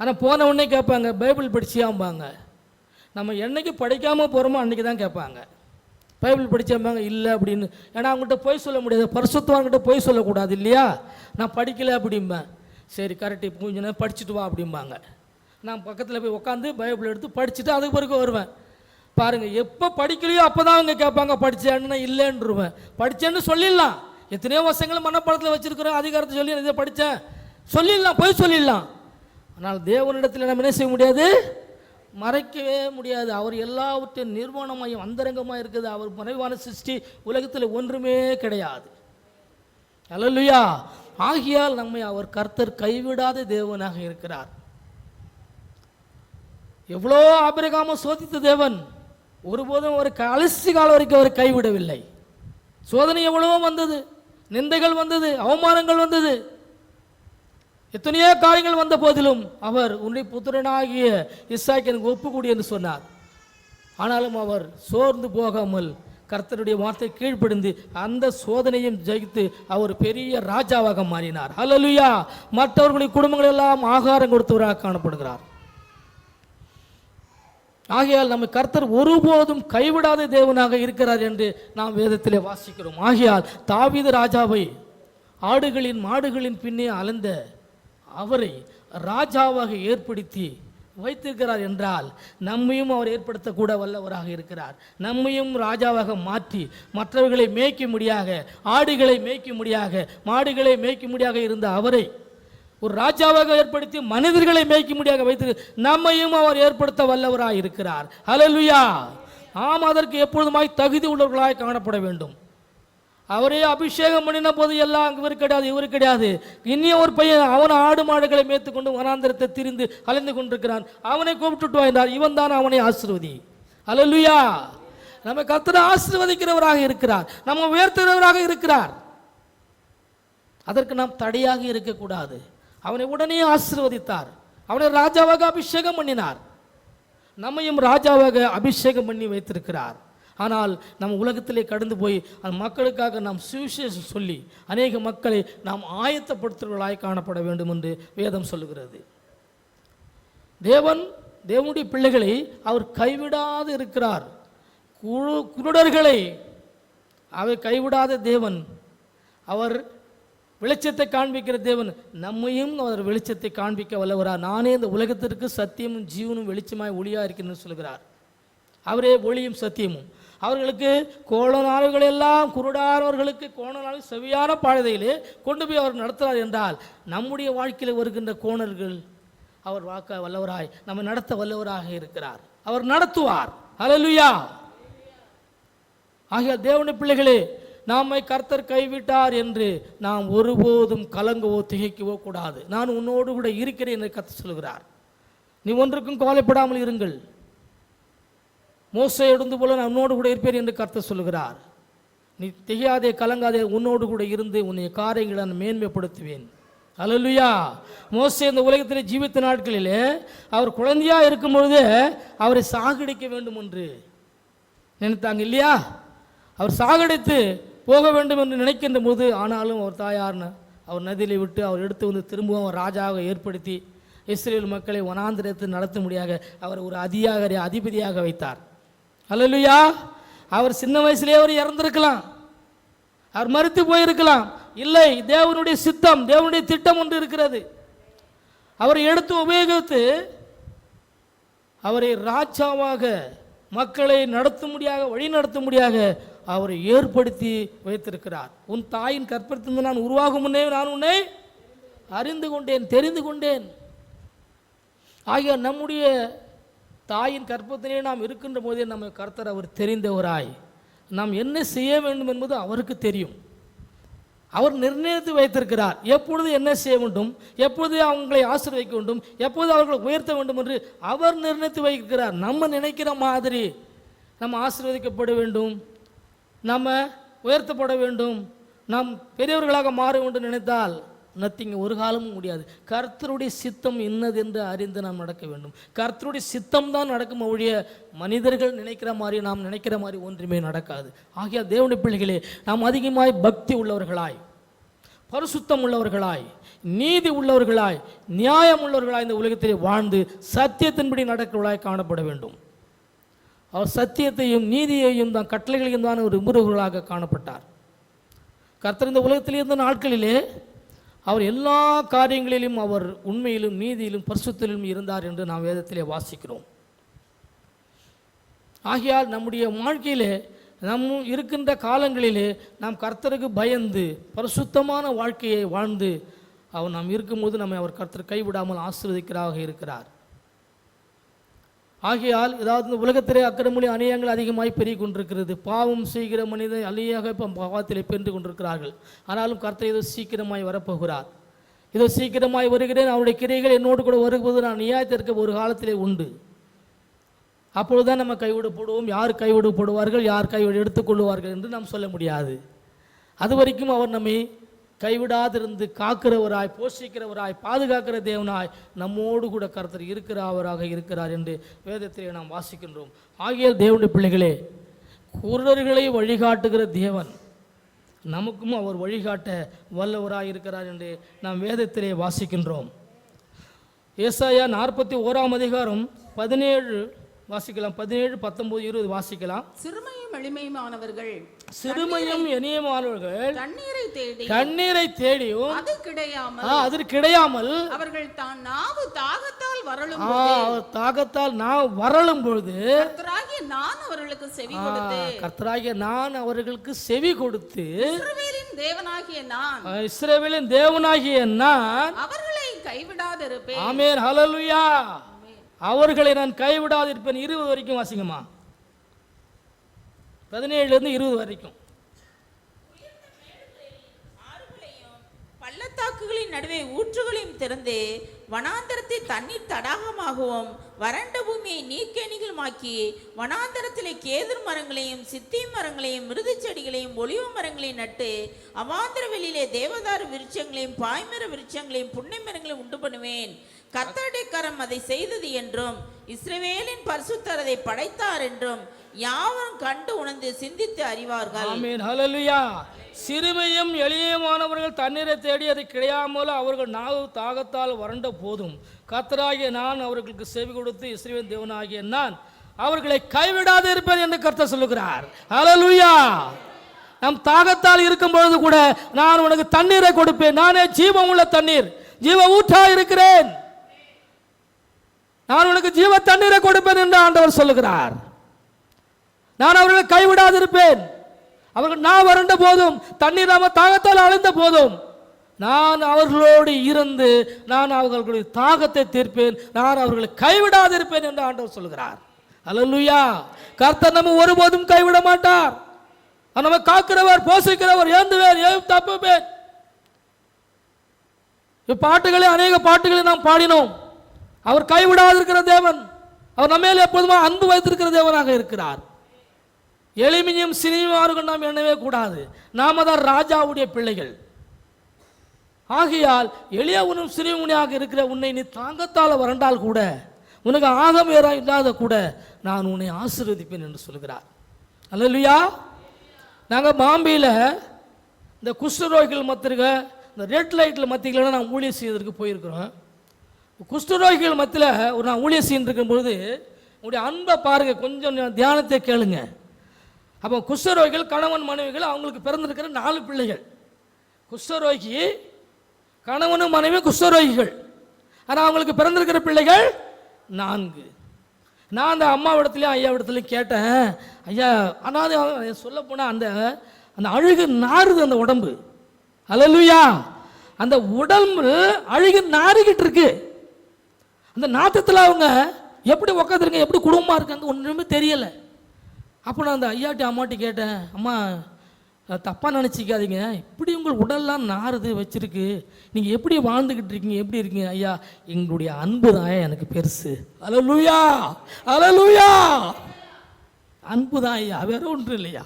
ஆனால் போன உடனே கேட்பாங்க, பைபிள் படிச்சியாம்பாங்க. நம்ம என்னைக்கு படிக்காமல் போகிறோமோ அன்றைக்கி தான் கேட்பாங்க, பைபிள் படித்தாம்பாங்க. இல்லை அப்படின்னு, ஏன்னா அவங்ககிட்ட போய் சொல்ல முடியாது, பரிசுத்தவான்கிட்ட போய் சொல்லக்கூடாது இல்லையா. நான் படிக்கலை அப்படிம்பேன். சரி கரெக்டு, கொஞ்ச நேரம் படிச்சுட்டு வா அப்படிம்பாங்க. நான் பக்கத்தில் போய் உட்காந்து பைபிள் எடுத்து படிச்சுட்டு அதுக்கு பிறகு வருவேன். பாருங்கள், எப்போ படிக்கலையோ அப்போ தான் அவங்க கேட்பாங்க, படித்தேன்னு. இல்லைன்றுவேன். படித்தேன்னு சொல்லிடலாம், எத்தனையோ வருஷங்களும் மனப்பாடத்தில் வச்சுருக்கிறோம், அதிகாரத்தை சொல்லி இதை படித்தேன் சொல்லிடலாம், போய் சொல்லிடலாம். ஆனால் தேவனிடத்தில் நம்ம என்ன செய்ய முடியாது, மறைக்கவே முடியாது. அவர் எல்லாவற்றையும் நிர்வாணமாயும் அந்தரங்கமாக இருக்குது. அவர் மறைவான சிருஷ்டி, உலகத்தில் ஒன்றுமே கிடையாது. அல்லேலூயா. ஆகியால் நம்மை அவர் கர்த்தர் கைவிடாத தேவனாக இருக்கிறார். எவ்வளோ ஆபிரகாமை சோதித்த தேவன் ஒருபோதும் ஒரு கடைசி காலம் வரைக்கும் அவர் கைவிடவில்லை. சோதனை எவ்வளவோ வந்தது, நிந்தைகள் வந்தது, அவமானங்கள் வந்தது, எத்தனையோ காரியங்கள் வந்த போதிலும் அவர் உன்னுடைய புத்திரனாகிய இசாக்கை எனக்கு ஒப்புக்கூடி என்று சொன்னார். ஆனாலும் அவர் சோர்ந்து போகாமல் கர்த்தருடைய வார்த்தை கீழ்ப்படிந்து அந்த சோதனையும் ஜெயித்து அவர் பெரிய ராஜாவாக மாறினார். அல்லேலூயா. மற்றவர்களுடைய குடும்பங்கள் எல்லாம் ஆகாரம் கொடுத்தவராக காணப்படுகிறார். ஆகையால் நம்ம கர்த்தர் ஒருபோதும் கைவிடாத தேவனாக இருக்கிறார் என்று நாம் வேதத்திலே வாசிக்கிறோம். ஆகையால் தாவீது ராஜாவை ஆடுகளின் மாடுகளின் பின்னே அலைந்த அவரை ராஜாவாக ஏற்படுத்தி வைத்திருக்கிறார் என்றால் நம்மையும் அவர் ஏற்படுத்தக்கூட வல்லவராக இருக்கிறார். நம்மையும் ராஜாவாக மாற்றி மற்றவர்களை மேய்க்கும்படியாக, ஆடுகளை மேய்க்கும்படியாக, மாடுகளை மேய்க்கும்படியாக இருந்த அவரை ஒரு ராஜாவாக ஏற்படுத்தி மனிதர்களை மேய்க்கும்படியாக வைத்து நம்மையும் அவர் ஏற்படுத்த வல்லவராக இருக்கிறார். ஹல்லேலூயா. ஆம், அதற்கு எப்பொழுதுமாய் தகுதி உள்ளவர்களாய் காணப்பட வேண்டும். அவரே அபிஷேகம் பண்ணின போது எல்லாம் இவர் கிடையாது, இவர் கிடையாது. இன்னும் ஒரு பையன், அவன் ஆடு மாடுகளை மேய்த்து கொண்டு வனாந்தரத்தை திரிந்து அலைந்து கொண்டிருக்கிறான், அவனை கூப்பிட்டுட்டு வாய்ந்தார், இவன் தான் அவனை ஆசீர்வதி. அல்லேலூயா. நம்ம கர்த்தரை ஆசீர்வதிக்கிறவராக இருக்கிறார், நம்ம உயர்த்துகிறவராக இருக்கிறார். அதற்கு நாம் தடையாக இருக்கக்கூடாது. அவனை உடனே ஆசீர்வதித்தார், அவனை ராஜாவாக அபிஷேகம் பண்ணினார். நம்மையும் ராஜாவாக அபிஷேகம் பண்ணி வைத்திருக்கிறார். ஆனால் நம்ம உலகத்திலே கடந்து போய் அந்த மக்களுக்காக நாம் சுவிசேஷம் சொல்லி அநேக மக்களை நாம் ஆயத்தப்படுத்துவர்களாய் காணப்பட வேண்டும் என்று வேதம் சொல்லுகிறது. தேவனுடைய பிள்ளைகளை அவர் கைவிடாது இருக்கிறார். குருடர்களை அவர் கைவிடாத தேவன். அவர் வெளிச்சத்தை காண்பிக்கிற தேவன். நம்மையும் அவர் வெளிச்சத்தை காண்பிக்க வல்லவரார். நானே இந்த உலகத்திற்கு சத்தியமும் ஜீவனும் வெளிச்சமாய் ஒளியாக இருக்கிறேன்னு சொல்கிறார். அவரே ஒளியும் சத்தியமும். அவர்களுக்கு கோணலானவர்கள் எல்லாம் குருடானவர்களுக்கு கோணலான செவியான பாதையிலே கொண்டு போய் அவர் நடத்துகிறார் என்றால் நம்முடைய வாழ்க்கையில் வருகின்ற கோணர்கள் அவர் வாக்க வல்லவராய் நம்ம நடத்த வல்லவராக இருக்கிறார். அவர் நடத்துவார். ஹல்லேலூயா. ஆகிய தேவனுடைய பிள்ளைகளே, நம்மை கர்த்தர் கைவிட்டார் என்று நாம் ஒருபோதும் கலங்கவோ திகைக்கவோ கூடாது. நான் உன்னோடு கூட இருக்கிறேன் என்று கர்த்தர் சொல்கிறார். நீ ஒன்றுக்கும் கவலைப்படாமல் இருங்கள். மோசே எழுந்து போல நான் உன்னோடு கூட இருப்பேன் என்று கர்த்தர் சொல்லுகிறார். நீ திகையாதே கலங்காதே, உன்னோடு கூட இருந்து உன்னை காரியங்களை நான் மேன்மைப்படுத்துவேன். அல்லேலூயா. மோசே இந்த உலகத்தில் ஜீவித்த நாட்களிலே அவர் குழந்தையாக இருக்கும் பொழுதே அவரை சாகடிக்க வேண்டும் என்று நினைத்தாங்க இல்லையா? அவர் சாகடித்து போக வேண்டும் என்று நினைக்கின்ற போது, ஆனாலும் அவர் தாயார்னு அவர் நதியிலே விட்டு அவர் எடுத்து வந்து திரும்பவும் அவர் ராஜாவாக ஏற்படுத்தி இஸ்ரேல் மக்களை வனாந்திரத்தில் நடத்தும்படியாக அவர் ஒரு அதிபதியாக வைத்தார். அல்லேலூயா. அவர் சின்ன வயசுலேயே அவர் இறந்திருக்கலாம், அவர் மரித்து போயிருக்கலாம். இல்லை, தேவனுடைய சித்தம், தேவனுடைய திட்டம் ஒன்று இருக்கிறது. அவரை எடுத்து உபயோகித்து அவரை ராஜாவாக மக்களை நடத்தும்படியாக வழி நடத்தும்படியாக அவரை ஏற்படுத்தி வைத்திருக்கிறார். உன் தாயின் கற்பத்திலிருந்து நான் உருவாகும் முன்னே நான் உன்னை அறிந்து கொண்டேன், தெரிந்து கொண்டேன். ஆகிய நம்முடைய தாயின் கற்பத்திலே நாம் இருக்கின்ற போதே நம்ம கர்த்தர் அவர் தெரிந்தவராய் நாம் என்ன செய்ய வேண்டும் என்பது அவருக்கு தெரியும். அவர் நிர்ணயித்து வைத்திருக்கிறார். எப்பொழுது என்ன செய்ய வேண்டும், எப்பொழுது அவங்களை ஆசீர்வதிக்க வேண்டும், எப்பொழுது அவர்களை உயர்த்த வேண்டும் என்று அவர் நிர்ணயித்து வைக்கிறார். நம்ம நினைக்கிற மாதிரி நம்ம ஆசீர்வதிக்கப்பட வேண்டும், நம்ம உயர்த்தப்பட வேண்டும், நாம் பெரியவர்களாக மாற வேண்டும் நினைத்தால் நத்திங்க ஒரு காலமும் முடியாது. கர்த்தருடைய சித்தம் இன்னது என்று அறிந்து நாம் நடக்க வேண்டும். கர்த்தருடைய சித்தம் தான் நடக்கும் ஒழிய மனிதர்கள் நினைக்கிற மாதிரி நாம் நினைக்கிற மாதிரி ஒன்றுமே நடக்காது. ஆகிய தேவனுடைய பிள்ளைகளே, நாம் அதிகமாய் பக்தி உள்ளவர்களாய், பரிசுத்தம் உள்ளவர்களாய், நீதி உள்ளவர்களாய், நியாயம் உள்ளவர்களாய் இந்த உலகத்திலே வாழ்ந்து சத்தியத்தின்படி நடக்கிறவர்களாய் காணப்பட வேண்டும். அவர் சத்தியத்தையும் நீதியையும் தான் கட்டளைகளையும் தான் ஒரு விரும்புகிறவர்களாக காணப்பட்டார். கர்த்தர் இந்த உலகத்தில் இருந்த நாட்களிலே அவர் எல்லா காரியங்களிலும் அவர் உண்மையிலும் நீதியிலும் பரிசுத்தத்திலும் இருந்தார் என்று நாம் வேதத்திலே வாசிக்கிறோம். ஆகையால் நம்முடைய வாழ்க்கையிலே நம் இருக்கின்ற காலங்களிலே நாம் கர்த்தருக்கு பயந்து பரிசுத்தமான வாழ்க்கையை வாழ்ந்து அவர் நாம் இருக்கும்போது நம்மை அவர் கர்த்தர் கைவிடாமல் ஆசீர்வதிக்கிறாக இருக்கிறார். ஆகையால் ஏதாவது இந்த உலகத்திலே அக்கிரமொழி அநியாயங்கள் அதிகமாய் பெருகி கொண்டிருக்கிறது. பாவம் செய்கிற மனிதன் அழியாக இப்போ பாவத்திலே பென்று கொண்டிருக்கிறார்கள். ஆனாலும் கர்த்தர் ஏதோ சீக்கிரமாய் வரப்போகிறார். ஏதோ சீக்கிரமாய் வருகிறேன், அவருடைய கிரைகள் என்னோடு கூட வரும்போது நான் நியாயத்திற்கு ஒரு காலத்திலே உண்டு. அப்பொழுதுதான் நம்ம கைவிடப்படுவோம். யார் கைவிடப்படுவார்கள், யார் கைவிட எடுத்துக்கொள்வார்கள் என்று நாம் சொல்ல முடியாது. அது வரைக்கும் அவர் நம்மை கைவிடாதிருந்து காக்கிறவராய், போஷிக்கிறவராய், பாதுகாக்கிற தேவனாய் நம்மோடு கூட கர்த்தர் இருக்கிறவராக இருக்கிறார் என்று வேதத்திலே நாம் வாசிக்கின்றோம். ஆகிய தேவனுடைய பிள்ளைகளே, குருடர்களை வழிகாட்டுகிற தேவன் நமக்கும் அவர் வழிகாட்ட வல்லவராய் இருக்கிறார் என்று நாம் வேதத்திலே வாசிக்கின்றோம். ஏசாயா 41ஆம் அதிகாரம் 17 வாசிக்கலாம். 17, 19, 20 வாசிக்கலாம். சிறுமையும் எளிமையுமானவர்கள் கண்ணீரை தேடியும் அது கிடையாமல் அவர்கள் தான் நாவு தாகத்தால் வரலும் பொழுது கர்த்தராகிய நான் அவர்களுக்கு செவி கொடுத்து இஸ்ரவேலின் தேவனாகிய நான் அவர்களை கைவிடாதிருப்பேன். ஆமென், ஹல்லேலூயா. அவர்களை நான் கைவிடாதிருப்பேன். 20 வரைக்கும் வாசிங்கம்மா. 17 20 வரைக்கும். பள்ளத்தாக்குகளின் நடுவே ஊற்றுகளையும் திறந்து வனாந்தரத்தை தண்ணீர் தடாகமாகவும் வறண்ட பூமியை நீர்க்கேணிகளுமாக்கி வனாந்தரத்திலே கேதுர் மரங்களையும் சித்தி மரங்களையும் மிருது செடிகளையும் ஒலிவ மரங்களையும் நட்டு அவாந்தர வெளியிலே தேவதார விருட்சங்களையும் பாய்மர விருட்சங்களையும் புன்னை மரங்களையும் உண்டு பண்ணுவேன். கர்த்தருடைய கரம் அதை செய்தது என்றும் இஸ்ரவேலின் பரிசுத்தர் அதை படைத்தார் என்றும் யாவரும் கண்டு உணர்ந்து சிந்தித்து அறிவார்கள். ஆமென், ஹல்லேலூயா. சிறுமையும் எளியமானவர்கள் தண்ணீரை தேடி அதை கிடையாமல் அவர்கள் நாவு தாகத்தால் வறண்ட போதும் கர்த்தராகிய நான் அவர்களுக்கு செவி கொடுத்து இஸ்ரவேல் தேவனாகிய நான் அவர்களை கைவிடாது இருப்பேன் என்று கர்த்தர் சொல்லுகிறார். ஹல்லேலூயா. நம் தாகத்தால் இருக்கும் பொழுது கூட நான் உனக்கு தண்ணீரை கொடுப்பேன். நானே ஜீவம் உள்ள தண்ணீர், ஜீவ ஊற்றா இருக்கிறேன். நான் உனக்கு ஜீவ தண்ணீரை கொடுப்பேன் என்று ஆண்டவர் சொல்லுகிறார். நான் அவர்களை கைவிடாதிருப்பேன். அவர்கள் நான் வறண்ட போதும் தண்ணீர் நாம தாகத்தால் அழிந்த போதும் நான் அவர்களோடு இருந்து நான் அவர்களுடைய தாகத்தை தீர்ப்பேன். நான் அவர்களை கைவிடாதிருப்பேன் என்று ஆண்டவர் சொல்லுகிறார். அல்லேலூயா. கர்த்தர் நம்ம ஒருபோதும் கைவிட மாட்டார். நம்ம காக்கிறவர், போஷிக்கிறவர், ஏந்துவேன், தப்புவேன். பாட்டுகளை அநேக பாட்டுகளை நாம் பாடினோம். அவர் கைவிடாதிருக்கிற தேவன். அவர் நம்ம மேல் எப்போதுமா அன்பு வைத்திருக்கிற தேவனாக இருக்கிறார். எளிமையும் சினிமாவும் நாம் எண்ணவே கூடாது. நாம தான் ராஜாவுடைய பிள்ளைகள். ஆகையால் எளியவனும் சிறியவனாக இருக்கிற உன்னை நீ தாங்கத்தால் வறண்டால் கூட, உனக்கு ஆகமேறா இல்லாத கூட நான் உன்னை ஆசீர்வதிப்பேன் என்று சொல்கிறார். அல்லேலூயா. நாங்கள் பாம்பேயில் இந்த குஷ்டரோகிகள் மத்திய இந்த ரெட் லைட்டில் மத்தியில் நான் ஊழியர் செய்வதற்கு போயிருக்கிறோம். குஷ்டரோகிகள் மத்தியில் ஒரு நான் ஊழியர் செய்யிருக்கும்பொழுது உங்களுடைய அன்பை பாருங்கள், கொஞ்சம் தியானத்தை கேளுங்க. அப்போ குஷ்டரோகிகள் கணவன் மனைவிகள், அவங்களுக்கு பிறந்திருக்கிற 4 பிள்ளைகள். குஷ்டரோகி கணவனும் மனைவி குஷ்டரோகிகள், ஆனால் அவங்களுக்கு பிறந்திருக்கிற பிள்ளைகள் 4. நான் அந்த அம்மாவிடத்துலையும் ஐயாவிடத்துலையும் கேட்டேன், ஐயா ஆனால் சொல்ல போனால் அந்த அந்த அழுகு நாறுது அந்த உடம்பு. அல்லேலூயா. அந்த உடம்பு அழுகு நாறிக்கிட்டு இருக்கு. அந்த நாத்தத்தில் அவங்க எப்படி உக்காந்துருங்க, எப்படி குடும்பமாக இருக்காங்க ஒன்றுமே தெரியலை. அப்போ நான் அந்த ஐயாட்டி அம்மாட்டி கேட்டேன், அம்மா தப்பாக நினச்சிக்காதீங்க, இப்படி உங்கள் உடல்லாம் நாறுது வச்சிருக்கு, நீங்கள் எப்படி வாழ்ந்துக்கிட்டு இருக்கீங்க, எப்படி இருக்கீங்க? ஐயா எங்களுடைய அன்பு தான் எனக்கு பெருசு. அல்லேலூயா, அல்லேலூயா. அன்பு தான் ஐயா, வேற ஒன்றும் இல்லையா.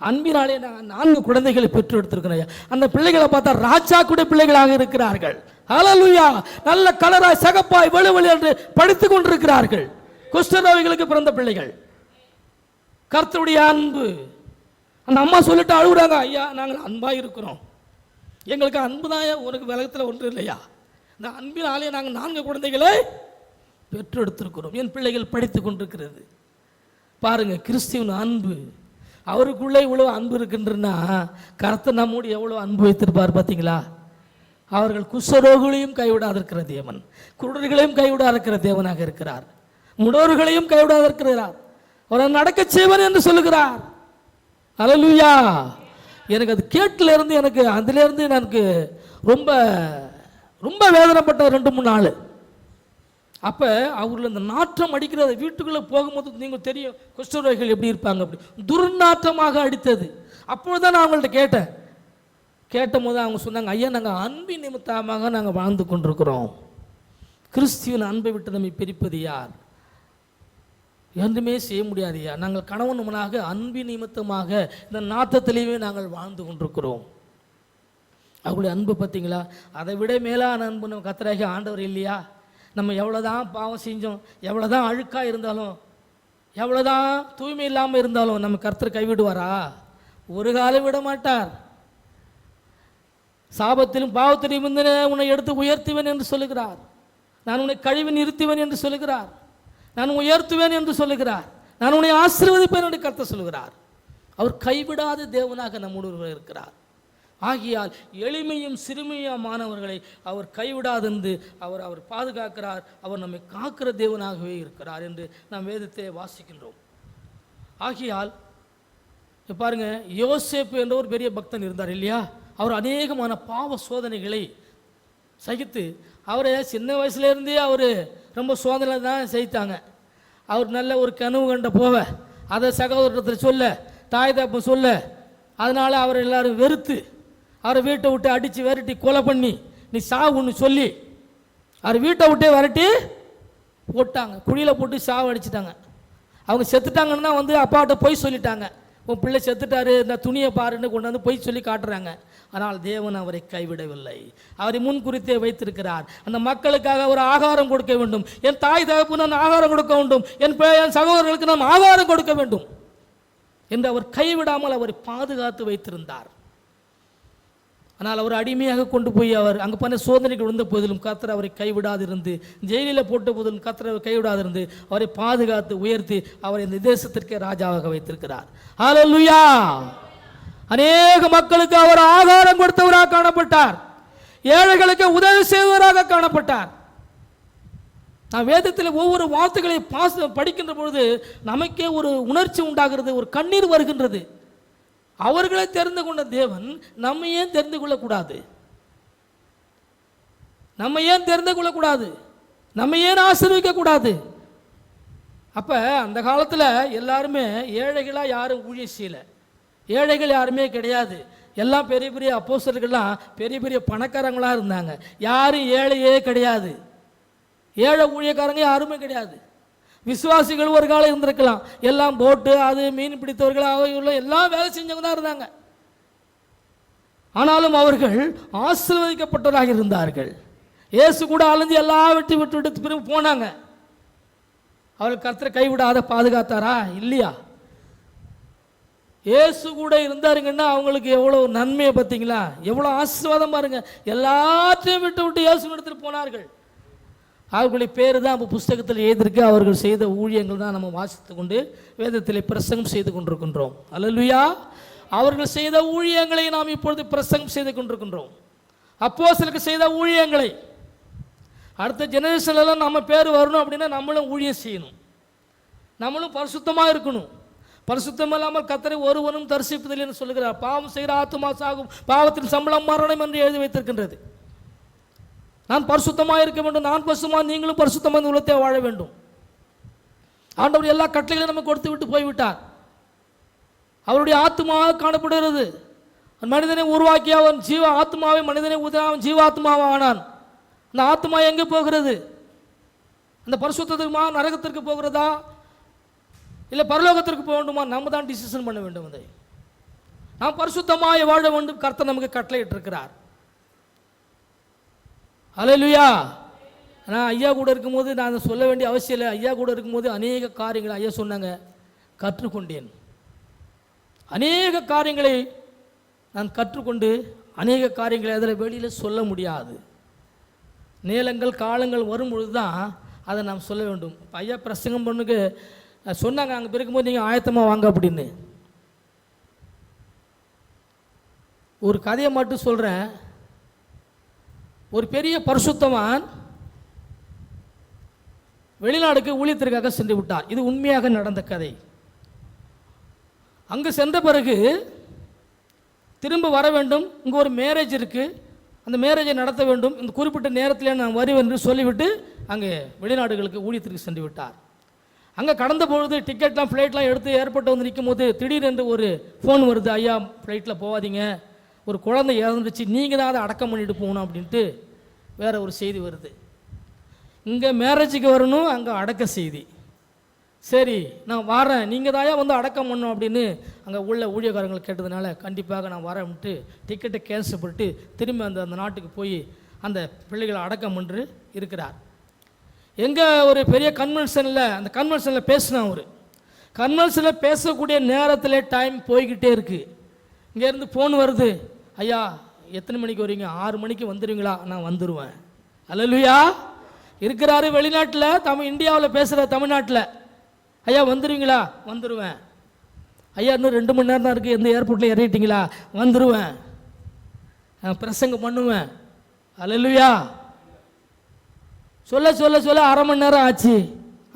அன்பினாலே நான் 4 குழந்தைகளை பெற்று எடுத்திருக்கிறேன் ஐயா. அந்த பிள்ளைகளை பார்த்தா ராஜா கூட பிள்ளைகளாக இருக்கிறார்கள். அல்லேலூயா. நல்ல கலராய் சகப்பாய் வெளுவெளி என்று படித்துக் கொண்டிருக்கிறார்கள். குஷ்டரோகிகளுக்கு பிறந்த பிள்ளைகள். கர்த்தருடைய அன்பு. அந்த அம்மா சொல்லிட்டு அழுகுறாங்க, ஐயா நாங்கள் அன்பாக இருக்கிறோம், எங்களுக்கு அன்பு தான், உனக்கு உலகத்தில் ஒன்றும் இல்லையா. இந்த அன்பினாலே நாங்கள் 4 குழந்தைகளை பெற்று எடுத்திருக்கிறோம். என் பிள்ளைகள் படித்து கொண்டிருக்கிறது. பாருங்க, கிறிஸ்துவின் அன்பு. அவருக்குள்ளே இவ்வளோ அன்பு இருக்குன்றனா கர்த்தர் நம்மோடு எவ்வளோ அன்பு வைத்திருப்பார் பார்த்தீங்களா. அவர்கள் குஷ்டரோகிகளையும் கைவிடாத இருக்கிற தேவன், குருடர்களையும் கைவிடாத இருக்கிற தேவனாக இருக்கிறார், முடோர்களையும் கைவிடாத இருக்கிறார், அவரை நடக்க செய்வன் என்று சொல்லுகிறார். அல்லேலூயா. எனக்கு அது கேட்டிலிருந்து எனக்கு அதிலிருந்து எனக்கு ரொம்ப ரொம்ப வேதனைப்பட்ட 2-3 நாள். அப்போ அவர்கள் இந்த நாற்றம் அடிக்கிறது, வீட்டுக்குள்ளே போகும்போது நீங்கள் தெரியும் குஷ்டரோகிகள் எப்படி இருப்பாங்க, அப்படி துர்நாற்றமாக அடித்தது. அப்பொழுதுதான் நான் அவங்கள்ட்ட கேட்ட போது அவங்க சொன்னாங்க, ஐயா நாங்கள் அன்பின் நிமித்தமாக நாங்கள் வாழ்ந்து கொண்டிருக்கிறோம், கிறிஸ்துவின் அன்பை விட்டு நம்மை பிரிப்பது யார்? என்றுமே செய்ய முடியாதையா. நாங்கள் கணவனுமனாக அன்பின் நிமித்தமாக இந்த நாற்றத்திலேயே நாங்கள் வாழ்ந்து கொண்டிருக்கிறோம். அவருடைய அன்பு பார்த்தீங்களா, அதை விட மேலான அன்பு நம்ம கர்த்தராகிய ஆண்டவர் இல்லையா. நம்ம எவ்வளோதான் பாவம் செஞ்சோம், எவ்வளோதான் அழுக்காக இருந்தாலும், எவ்வளோதான் தூய்மை இல்லாமல் இருந்தாலும் நம்ம கர்த்தர் கைவிடுவாரா? ஒரு காலம் விட மாட்டார். சாபத்திலும் பாவத்திலும் முந்தின உன்னை எடுத்து உயர்த்துவேன் என்று சொல்லுகிறார். நான் உன்னை கழுவி நிறுத்துவேன் என்று சொல்லுகிறார். நான் உயர்த்துவேன் என்று சொல்லுகிறார். நான் உன்னை ஆசீர்வதிப்பேன் என்று கர்த்தர் சொல்லுகிறார். அவர் கைவிடாத தேவனாக நம்முடைய இருக்கிறார். ஆகியால் எளிமையும் சிறுமியமானவர்களை அவர் கைவிடாதென்று அவர் பாதுகாக்கிறார். அவர் நம்மை காக்கிற தேவனாகவே இருக்கிறார் என்று நாம் வேதத்தை வாசிக்கின்றோம். ஆகியால் பாருங்க, யோசேப்பு என்ற ஒரு பெரிய பக்தன் இருந்தார் இல்லையா. அவர் அநேகமான பாவ சோதனைகளை சகித்து, அவரை சின்ன வயசுலேருந்தே அவர் ரொம்ப சோதனை தான் செய்தாங்க. அவர் நல்ல ஒரு கனவு கண்ட போவ அதை சகோதரத்தில் சொல்ல, தாய் தப்பு சொல்ல, அதனால் அவர் எல்லாரும் வெறுத்து அவரை வீட்டை விட்டு அடித்து விரட்டி கொலை பண்ணி நீ சாவுன்னு சொல்லி அவர் வீட்டை விட்டே விரட்டி போட்டாங்க. குழியில் போட்டு சாவு அடிச்சிட்டாங்க. அவங்க செத்துட்டாங்கன்னா அப்பாட்ட போய் சொல்லிட்டாங்க, உன் பிள்ளை செத்துட்டாரு, இந்த துணியை பாருன்னு கொண்டு வந்து போய் சொல்லி காட்டுறாங்க. ஆனால் தேவன் அவரை கைவிடவில்லை. அவரை முன் குறித்தே வைத்திருக்கிறார். அந்த மக்களுக்காக ஒரு ஆகாரம் கொடுக்க வேண்டும். என் தாய் தகப்பு நான் ஆகாரம் கொடுக்க வேண்டும், என் சகோதரர்களுக்கு நான் ஆகாரம் கொடுக்க வேண்டும் என்று அவர் கைவிடாமல் அவரை பாதுகாத்து வைத்திருந்தார். ஆனால் அவர் அடிமையாக கொண்டு போய் அவர் அங்கே பண்ண சோதனைகள் விழுந்த போதிலும் கர்த்தர் அவரை கைவிடாதிருந்து, ஜெயிலில் போட்ட போதிலும் கர்த்தர் அவரை கைவிடாதிருந்து அவரை பாதுகாத்து உயர்த்தி அவரை இந்த தேசத்திற்கே ராஜாவாக வைத்திருக்கிறார். ஹல்லேலூயா. அநேக மக்களுக்கு அவர் ஆகாரம் கொடுத்தவராக காணப்பட்டார். ஏழைகளுக்கு உதவி செய்வராக காணப்பட்டார். நான் வேதத்தில் ஒவ்வொரு வார்த்தைகளை படிக்கின்ற பொழுது நமக்கே ஒரு உணர்ச்சி உண்டாகிறது, ஒரு கண்ணீர் வருகின்றது. அவர்களை தெரிந்து கொண்ட தேவன் நம்ம ஏன் தெரிந்து கொள்ளக்கூடாது? நம்ம ஏன் தெரிந்து கொள்ளக்கூடாது? நம்ம ஏன் ஆசீர்வதிக்க கூடாது? அப்ப அந்த காலத்தில் எல்லாருமே ஏழைகளாக யாரும் ஊழியம் செய்யலை. ஏழைகள் யாருமே கிடையாது. எல்லாம் பெரிய பெரிய அப்போஸ்தலர்கள்லாம் பெரிய பெரிய பணக்காரங்களாக இருந்தாங்க. யாரும் ஏழையே கிடையாது. ஏழை ஊழியக்காரங்க யாருமே கிடையாது. விசுவாசிகள் ஒரு காலம் இருந்திருக்கலாம், எல்லாம் போட்டு அது மீன் பிடித்தவர்கள் அவையுள்ள எல்லாம் வேலை செஞ்சவங்க தான் இருந்தாங்க. ஆனாலும் அவர்கள் ஆசீர்வதிக்கப்பட்டவராக இருந்தார்கள். இயேசு கூட அலைஞ்சு எல்லாம் விட்டு திரும்ப போனாங்க. அவர்கள் கர்த்தரை கைவிடாத பாதுகாத்தாரா? இல்லையா? இயேசு கூட இருந்தாருங்கன்னா அவங்களுக்கு எவ்வளோ நன்மையை பார்த்தீங்களா, எவ்வளோ ஆசீர்வாதம் பாருங்க. எல்லாத்தையும் விட்டு இயேசு எடுத்துட்டு போனார்கள். அவர்களுடைய பேர் தான் இப்போ புஸ்தகத்தில் எழுதியிருக்கு. அவர்கள் செய்த ஊழியங்கள் தான் நம்ம வாசித்து கொண்டு வேதத்தில் பிரசங்கம் செய்து கொண்டிருக்கின்றோம். அல்லேலூயா. அவர்கள் செய்த ஊழியங்களை நாம் இப்பொழுது பிரசங்கம் செய்து கொண்டிருக்கின்றோம். அப்போஸ்தலருக்கு செய்த ஊழியங்களை அடுத்த ஜெனரேஷன்லாம் நம்ம பேர் வரணும் அப்படின்னா நம்மளும் ஊழியம் செய்யணும், நம்மளும் பரிசுத்தமாக இருக்கணும். பரிசுத்தம் இல்லாமல் கர்த்தரை ஒருவனும் தரிசிப்பதில்லை என்று சொல்லுகிறார். பாவம் செய்கிற ஆத்துமா சாகும், பாவத்தின் சம்பளம் மரணம் என்று எழுதி வைத்திருக்கின்றது. நான் பரிசுத்தமாக இருக்க வேண்டும், நான் பரிசுத்தமாக நீங்களும் பரிசுத்தமாக இந்த உலகத்தை வாழ வேண்டும். ஆண்டவர் எல்லா கட்டளைகளையும் நமக்கு கொடுத்து விட்டு போய்விட்டார். அவருடைய ஆத்மாவாக காணப்படுகிறது. மனிதனை உருவாக்கி அவன் ஜீவ ஆத்மாவை மனிதனை அவன் ஜீவாத்மாவாக ஆனான். அந்த ஆத்மா எங்கே போகிறது? அந்த பரிசுத்தத்துக்குமா நரகத்திற்கு போகிறதா இல்லை பரலோகத்திற்கு போக வேண்டுமா? நம்ம தான் டிசிஷன் பண்ண வேண்டும். அதை நாம் பரிசுத்தமாய் வாழ வேண்டும். கர்த்தர் நமக்கு கட்டளையிட்டு இருக்கிறார். அல்லேலூயா. நான் ஐயா கூட இருக்கும்போது நான் அதை சொல்ல வேண்டிய அவசியம் இல்லை. ஐயா கூட இருக்கும்போது அநேக காரியங்களை ஐயா சொன்னாங்க, கற்றுக்கொண்டேன். அநேக காரியங்களை நான் கற்றுக்கொண்டு அநேக காரியங்களை அதில் வெளியில் சொல்ல முடியாது. நேரங்கள் காலங்கள் வரும்பொழுது தான் அதை நாம் சொல்ல வேண்டும். இப்போ ஐயா பிரசங்கம் பண்ணுக்கு சொன்னாங்க, அங்கே இருக்கும்போது நீங்கள் ஆயத்தமாக வாங்க அப்படின்னு. ஒரு கதையை மட்டும் சொல்கிறேன். ஒரு பெரிய பரிசுத்தவான் வெளிநாடுக்கு ஊழியத்திற்காக சென்று விட்டார். இது உண்மையாக நடந்த கதை. அங்கு சென்ற பிறகு திரும்ப வர வேண்டும். இங்கே ஒரு மேரேஜ் இருக்குது, அந்த மேரேஜை நடத்த வேண்டும், இந்த குறிப்பிட்ட நேரத்தில் நான் வருவேன் என்று சொல்லிவிட்டு அங்கே வெளிநாடுகளுக்கு ஊழியத்திற்கு சென்று விட்டார். அங்கே கடந்த பொழுது டிக்கெட்லாம் ஃப்ளைட்லாம் எடுத்து ஏர்போர்ட்டில் வந்து நிற்கும் போது திடீரென்று ஒரு ஃபோன் வருது, ஐயா ஃப்ளைட்டில் போகாதீங்க, ஒரு குழந்தை இறந்துச்சு, நீங்கள் தான் அதை அடக்கம் பண்ணிட்டு போகணும் அப்படின்ட்டு வேறு ஒரு செய்தி வருது. இங்கே மேரேஜுக்கு வரணும், அங்கே அடக்க செய்தி. சரி நான் வரேன், நீங்கள் தாயா வந்து அடக்கம் பண்ணணும் அப்படின்னு அங்கே உள்ள ஊழியக்காரங்கள் கேட்டதுனால கண்டிப்பாக நான் வரேன்ட்டு டிக்கெட்டை கேன்சல் பண்ணிட்டு திரும்பி அந்த நாட்டுக்கு போய் அந்த பிள்ளைகளை அடக்கம் பண்ணி இருக்கிறார். எங்கே ஒரு பெரிய கன்வென்ஷனில் அந்த கன்வென்ஷனில் பேசினா அவர் கன்வென்ஷனில் பேசக்கூடிய நேரத்தில் டைம் போய்கிட்டே இருக்குது. இங்கேருந்து ஃபோன் வருது, ஐயா எத்தனை மணிக்கு வரீங்க? 6 மணிக்கு வந்துடுவீங்களா? நான் வந்துடுவேன். அல்லேலூயா. இருக்கிறாரு வெளிநாட்டில், இந்தியாவில் பேசுகிற தமிழ்நாட்டில், ஐயா வந்துடுவீங்களா? வந்துடுவேன். ஐயா இன்னும் 2 மணி நேரம் தான் இருக்குது, எந்த ஏர்போர்ட்டில் இறங்கிட்டீங்களா? வந்துடுவேன், நான் பிரசங்கம் பண்ணுவேன். அல்லேலூயா. சொல்ல சொல்ல சொல்ல 1/2 மணி நேரம் ஆச்சு.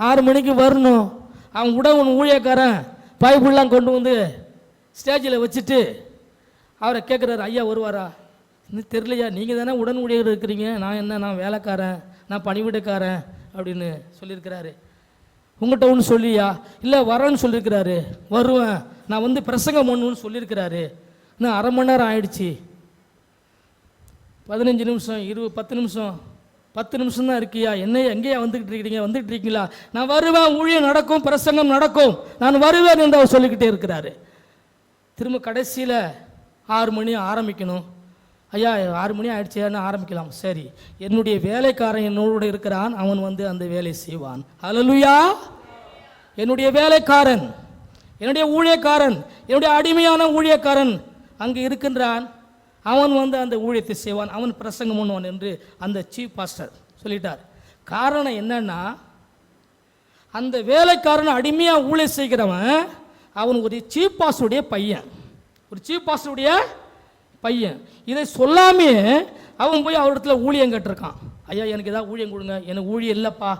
6 மணிக்கு வரணும். அவன் கூட ஒன்று ஊழியக்காரன் பைப்புலாம் கொண்டு வந்து ஸ்டேஜில் வச்சுட்டு அவரை கேட்குறாரு, ஐயா வருவாரா? இன்னும் தெரியலையா, நீங்கள் தானே உடன் ஊழியர் இருக்கிறீங்க, நான் என்ன, நான் வேலைக்காரன், நான் பணிவிடைக்காரன் அப்படின்னு சொல்லியிருக்கிறாரு. உங்கள்கிட்ட ஒன்று சொல்லியா? இல்லை வரேன்னு சொல்லியிருக்கிறாரு. வருவேன், நான் வந்து பிரசங்கம் பண்ணுன்னு சொல்லியிருக்கிறாரு. இன்னும் 1/2 மணி நேரம் ஆயிடுச்சு. 15 நிமிஷம் 10 நிமிஷம் 10 நிமிஷம் தான் இருக்கியா? என்ன எங்கேயா வந்துக்கிட்டு இருக்கிறீங்க? வந்துட்டு இருக்கீங்களா? நான் வருவேன், ஊழியம் நடக்கும், பிரசங்கம் நடக்கும், நான் வருவேன் என்று அவர் சொல்லிக்கிட்டே இருக்கிறாரு. திரும்ப கடைசியில் 6 மணி ஆரம்பிக்கணும். ஐயா 6 மணி ஆயிடுச்சேன்னு ஆரம்பிக்கலாம். சரி, என்னுடைய வேலைக்காரன் என்னோடு இருக்கிறான், அவன் வந்து அந்த வேலை செய்வான். அல்லேலூயா. என்னுடைய வேலைக்காரன், என்னுடைய ஊழியக்காரன், என்னுடைய அடிமையான ஊழியக்காரன் அங்கே இருக்கின்றான், அவன் வந்து அந்த ஊழியத்தை செய்வான், அவன் பிரசங்கம் பண்ணுவான் என்று அந்த சீஃப் பாஸ்டர் சொல்லிட்டார். காரணம் என்னன்னா, அந்த வேலைக்காரன் அடிமையாக ஊழியம் செய்கிறவன் அவன் ஒரு சீஃப் பாஸ்டருடைய பையன், ஒரு சீஃப் பாஸ்டருடைய பையன். இதை சொல்லாமே அவன் போய் அவரிடத்துல ஊழியம் கேட்டிருக்கான். ஐயா எனக்கு ஏதாவது ஊழியம் கொடுங்க. எனக்கு ஊழியம் இல்லைப்பா.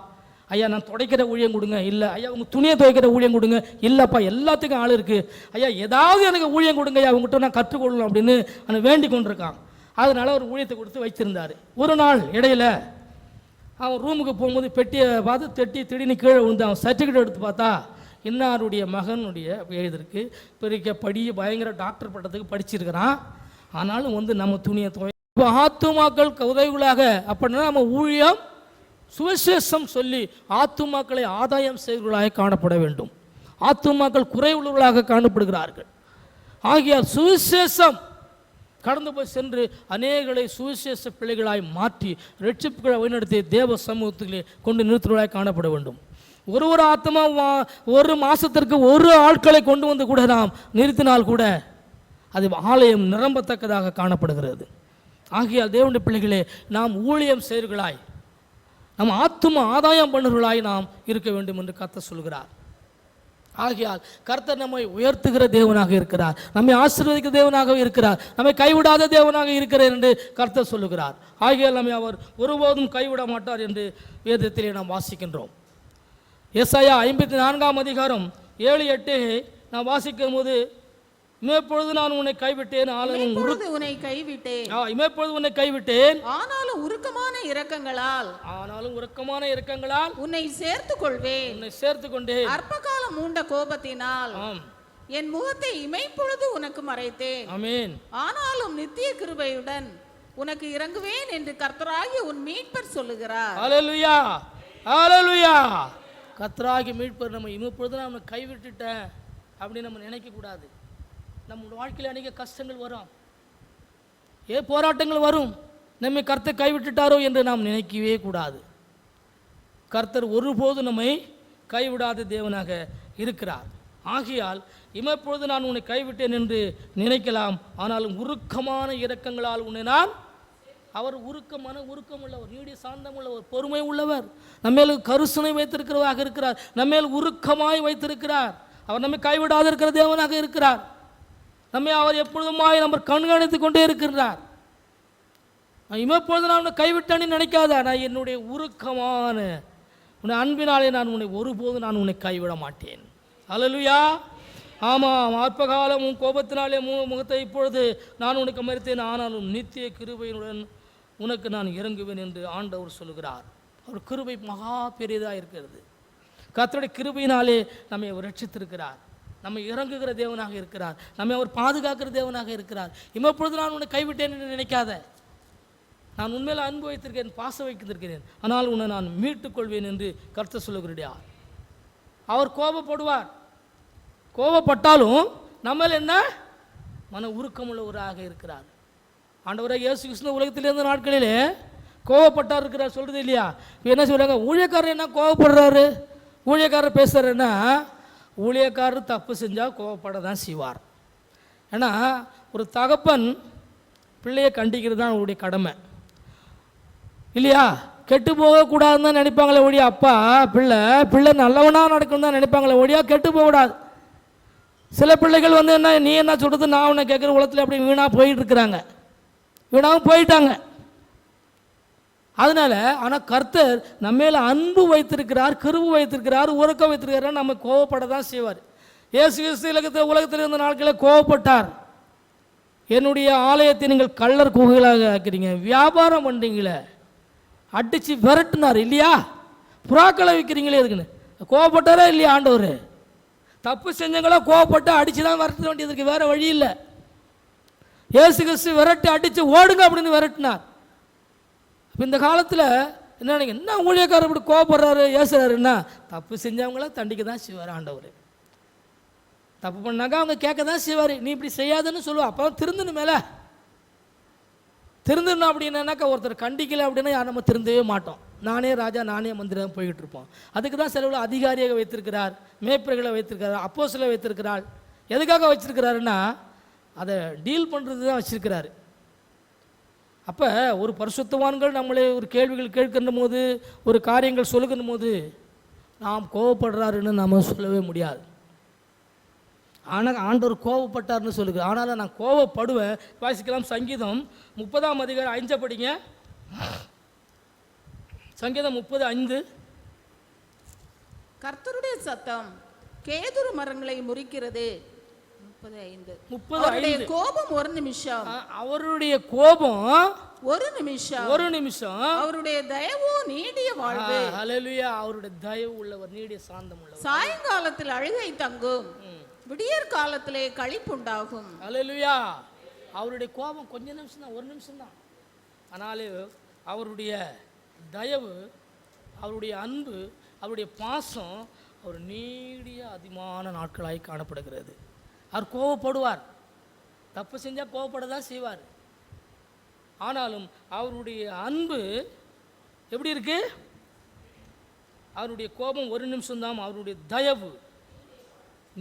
ஐயா நான் துடைக்கிற ஊழியம் கொடுங்க. இல்லை. ஐயா உங்கள் துணியை துவைக்கிற ஊழியம் கொடுங்க. இல்லைப்பா, எல்லாத்துக்கும் ஆள் இருக்குது. ஐயா ஏதாவது எனக்கு ஊழியம் கொடுங்க, ஐயா உங்கள்கிட்ட நான் கற்றுக்கொள்ளணும் அப்படின்னு அவன் வேண்டி கொண்டிருக்கான். அதனால் ஒரு ஊழியத்தை கொடுத்து வச்சிருந்தார். ஒரு நாள் இடையில அவன் ரூமுக்கு போகும்போது பெட்டியை பார்த்து திடீர்னு கீழே விழுந்து அவன் சர்டிஃபிகேட் எடுத்து பார்த்தா இன்னாருடைய மகனுடைய எழுதிருக்கு, பெரிய பயங்கர டாக்டர் பட்டத்துக்கு படிச்சிருக்கிறான். ஆனாலும் வந்து நம்ம துணியை துவை. இப்போ ஆத்துமாக்கள் உதவிகளாக அப்படின்னா நம்ம ஊழியம் சுவிசேஷம் சொல்லி ஆத்துமாக்களை ஆதாயம் செய்வர்களாக காணப்பட வேண்டும். ஆத்துமாக்கள் குறைவுள்ளவர்களாக காணப்படுகிறார்கள். ஆகையால் சுவிசேஷம் கடந்து போய் சென்று அநேகளை சுவிசேஷ பிள்ளைகளாய் மாற்றி ரட்சிப்புகளை வழிநடத்தி தேவ சமூகத்திலே கொண்டு நிறுத்துவர்களாய் காணப்பட வேண்டும். ஒரு ஆத்மா ஒரு மாதத்திற்கு ஒரு ஆட்களை கொண்டு வந்து கூட நாம் நிறுத்தினால் கூட அது ஆலயம் நிரம்பத்தக்கதாக காணப்படுகிறது. ஆகையால் தேவனுடைய பிள்ளைகளே, நாம் ஊழியம் செய்வர்களாய், நாம் ஆத்தும ஆதாயம் பண்ணுவர்களாய் நாம் இருக்க வேண்டும் என்று கர்த்தர் சொல்கிறார். ஆகையால் கர்த்தர் நம்மை உயர்த்துகிற தேவனாக இருக்கிறார், நம்மை ஆசீர்வதிக்கிற தேவனாக இருக்கிறார், நம்மை கைவிடாத தேவனாக இருக்கிறார் என்று கர்த்தர் சொல்லுகிறார். ஆகையால் நம்மை அவர் ஒருபோதும் கைவிட மாட்டார் என்று வேதத்திலே நாம் வாசிக்கின்றோம். ஏசாயா 54 அதிகாரம் 7-8 நான் வாசிக்கும் போது, இமைப்பொழுது நான் உன்னை கைவிட்டேன், உன்னை கைவிட்டேன், இமைப்பொழுது உன்னை கைவிட்டேன், ஆனாலும் உருக்கமான இரக்கங்களால் உன்னை சேர்த்துக் கொள்வேன், உன்னை சேர்த்துக் கொண்டேன். அற்பகாலம் மூண்ட கோபத்தினால் என் முகத்தை இமைப்பொழுது உனக்கு மறைத்தேன். ஆமென். ஆனாலும் நித்திய கிருபையுடன் உனக்கு இறங்குவேன் என்று கர்த்தராகிய உன் மீட்பர் சொல்லுகிறார். ஹல்லேலூயா, ஹல்லேலூயா. கர்த்தராகிய மீட்பர் நம்ம இமைப்பொழுது நான் உன்னை கைவிட்டுட்டேன் அப்படின்னு நம்ம நினைக்க கூடாது. நம்ம வாழ்க்கையில் அநேக கஷ்டங்கள் வரும், போராட்டங்கள் வரும், நம்மை கர்த்தர் கைவிட்டுட்டாரோ என்று நாம் நினைக்கவே கூடாது. கர்த்தர் ஒருபோது நம்மை கைவிடாத தேவனாக இருக்கிறார். ஆகையால் இமைப்பொழுது நான் உன்னை கைவிட்டேன் என்று நினைக்கலாம், ஆனாலும் உருக்கமான இரக்கங்களால் உன்னை நான், அவர் உருக்கம் உள்ளவர், நீடிய சாந்தம் உள்ளவர், பொறுமை உள்ளவர், நம்மேல் கருசனை வைத்திருக்கிறவராக இருக்கிறார், நம்மேல் உருக்கமாய் வைத்திருக்கிறார். அவர் நம்மை கைவிடாத இருக்கிற தேவனாக இருக்கிறார். நம்மை அவர் எப்பொழுதுமாய் நம்ம கண்காணித்து கொண்டே இருக்கின்றார். இமைப்பொழுது நான் உன்னை கைவிட்டேன்னு நினைக்காத, நான் என்னுடைய உருக்கமான உன்னை அன்பினாலே நான் உன்னை ஒருபோது நான் உன்னை கைவிட மாட்டேன். ஹல்லேலூயா. ஆமாம், அற்பகாலம் உன் கோபத்தினாலே முகத்தை இப்பொழுது நான் உனக்கு மறித்தேன், ஆனாலும் நித்திய கிருபையினுடன் உனக்கு நான் இறங்குவேன் என்று ஆண்டவர் சொல்லுகிறார். அவர் கிருபை மகா பெரியதாக இருக்கிறது. கர்த்தருடைய கிருபையினாலே நம்மை அவர் ரட்சித்திருக்கிறார், நம்மை இறங்குகிற தேவனாக இருக்கிறார், நம்மை அவர் பாதுகாக்கிற தேவனாக இருக்கிறார். இமைப்பொழுது நான் உன்னை கைவிட்டேன் என்று நினைக்காத, நான் உண்மையில் அன்பு வைத்திருக்கிறேன், பாசம் வைத்திருக்கிறேன், ஆனால் உன்னை நான் மீட்டுக் கொள்வேன் என்று கர்த்தர் சொல்லுகிறார். அவர் கோபப்படுவார், கோபப்பட்டாலும் நம்மள என்ன மன உருக்கமுள்ளவராக இருக்கிறார். ஆண்டவராக இயேசு கிறிஸ்து உலகத்தில் இருந்த நாட்களிலே கோபப்பட்டார் இருக்கிறார் சொல்கிறது இல்லையா? என்ன சொல்கிறாங்க, ஊழியக்காரர் என்ன கோபப்படுறாரு, ஊழியக்காரர் பேசுகிறாருன்னா, ஊழியக்காரர் தப்பு செஞ்சால் கோபப்பட தான் செய்வார். ஏன்னா ஒரு தகப்பன் பிள்ளையை கண்டிக்கிறது தான் அவருடைய கடமை இல்லையா? கெட்டு போகக்கூடாதுன்னு தான் நினைப்பாங்களே ஒழியா, அப்பா பிள்ளை நல்லவனாக நடக்கணும் தான் நினைப்பாங்களே ஒழியா, கெட்டு போகக்கூடாது. சில பிள்ளைகள் வந்து என்ன, நீ என்ன சொல்கிறது நான் உன்னை கேட்குற உலகத்தில் அப்படி வீணாக போயிட்டு இருக்கிறாங்க, வீணாகவும் போயிட்டாங்க. அதனால் ஆனால் கர்த்தர் நம்ம மேலே அன்பு வைத்திருக்கிறார், கிருபை வைத்திருக்கிறார், உறக்கம் வைத்திருக்கிறார். நம்ம கோவப்பட தான் செய்வார். இயேசு கிறிஸ்து உலகத்தில் இருந்த நாட்களில் கோவப்பட்டார். என்னுடைய ஆலயத்தை நீங்கள் கள்ளர் குகைகளாக ஆக்கிறீங்க, வியாபாரம் பண்ணுறீங்களே, அடித்து விரட்டினார் இல்லையா? புறாக்களை விற்கிறீங்களே, இருக்குன்னு கோவப்பட்டாரா இல்லையா? ஆண்டவர் தப்பு செஞ்சவங்களா கோவப்பட்டு அடித்து தான் விரட்ட வேண்டியது இருக்குது, வேறு வழி இல்லை. இயேசு கிறிஸ்து விரட்டி அடித்து ஓடுங்க அப்படின்னு விரட்டினார். இப்போ இந்த காலத்தில் என்ன நினைக்க, என்ன ஊழியக்காரர் இப்படி கோவப்படுறாரு ஏசுறாருன்னா, தப்பு செஞ்சவங்கள தண்டிக்க தான் செய்வார் ஆண்டவர். தப்பு பண்ணாக்கா அவங்க கேட்க தான் செய்வார், நீ இப்படி செய்யாதுன்னு சொல்லுவா. அப்போ திருந்தணும், மேலே திருந்தணும். அப்படின்னாக்கா ஒருத்தர் கண்டிக்கலை அப்படின்னா யார் நம்ம திருந்தவே மாட்டோம். நானே ராஜா நானே மந்திரம் போய்கிட்டு இருப்போம். அதுக்கு தான் செலவில் அதிகாரியாக வைத்திருக்கிறார், மேய்ப்பர்களை வைத்திருக்கிறார், அப்போஸ்தலரை வைத்திருக்கிறார். எதுக்காக வச்சிருக்கிறாருன்னா அதை டீல் பண்ணுறது தான் வச்சிருக்கிறாரு. அப்போ ஒரு பரிசுத்தவான்கள் நம்மளே ஒரு கேள்விகள் கேட்கின்ற போது, ஒரு காரியங்கள் சொல்லுகின்ற போது நாம் கோவப்படுறாருன்னு நம்ம சொல்லவே முடியாது. ஆனால் ஆண்டவர் கோவப்பட்டார்னு சொல்லுங்க. ஆனாலும் நான் கோவப்படுவேன். வாசிக்கலாம், சங்கீதம் 30 அதிகாரம் 5 படிங்க. சங்கீதம் 30:5. கர்த்தருடைய சத்தம் கேதுரு மரங்களை முறிக்கிறது. 30:5. கோபம் ஒரு நிமிஷம், அவருடைய கோபம் ஒரு நிமிஷம், ஒரு நிமிஷம், அவருடைய தயவு நீடிய வாழ்வு. ஹல்லேலூயா. அவருடைய தயவு உள்ளவர், நீடிய சாந்தம் உள்ளவர். சாயங்காலத்தில் அழுகை தங்கும், விடியற் காலத்திலே களிப்புண்டாகும். ஹல்லேலூயா. அவருடைய கோபம் கொஞ்ச நிமிஷம் தான், ஒரு நிமிஷம் தான். ஆனாலும் அவருடைய தயவு அவருடைய அன்பு, அவருடைய பாசம் அவர் நீடிய அதிகமான நாட்களாய் காணப்படுகிறது. அவர் கோபப்படுவார், தப்பு செஞ்சால் கோபப்பட தான் செய்வார். ஆனாலும் அவருடைய அன்பு எப்படி இருக்கு? அவருடைய கோபம் ஒரு நிமிஷம்தான், அவருடைய தயவு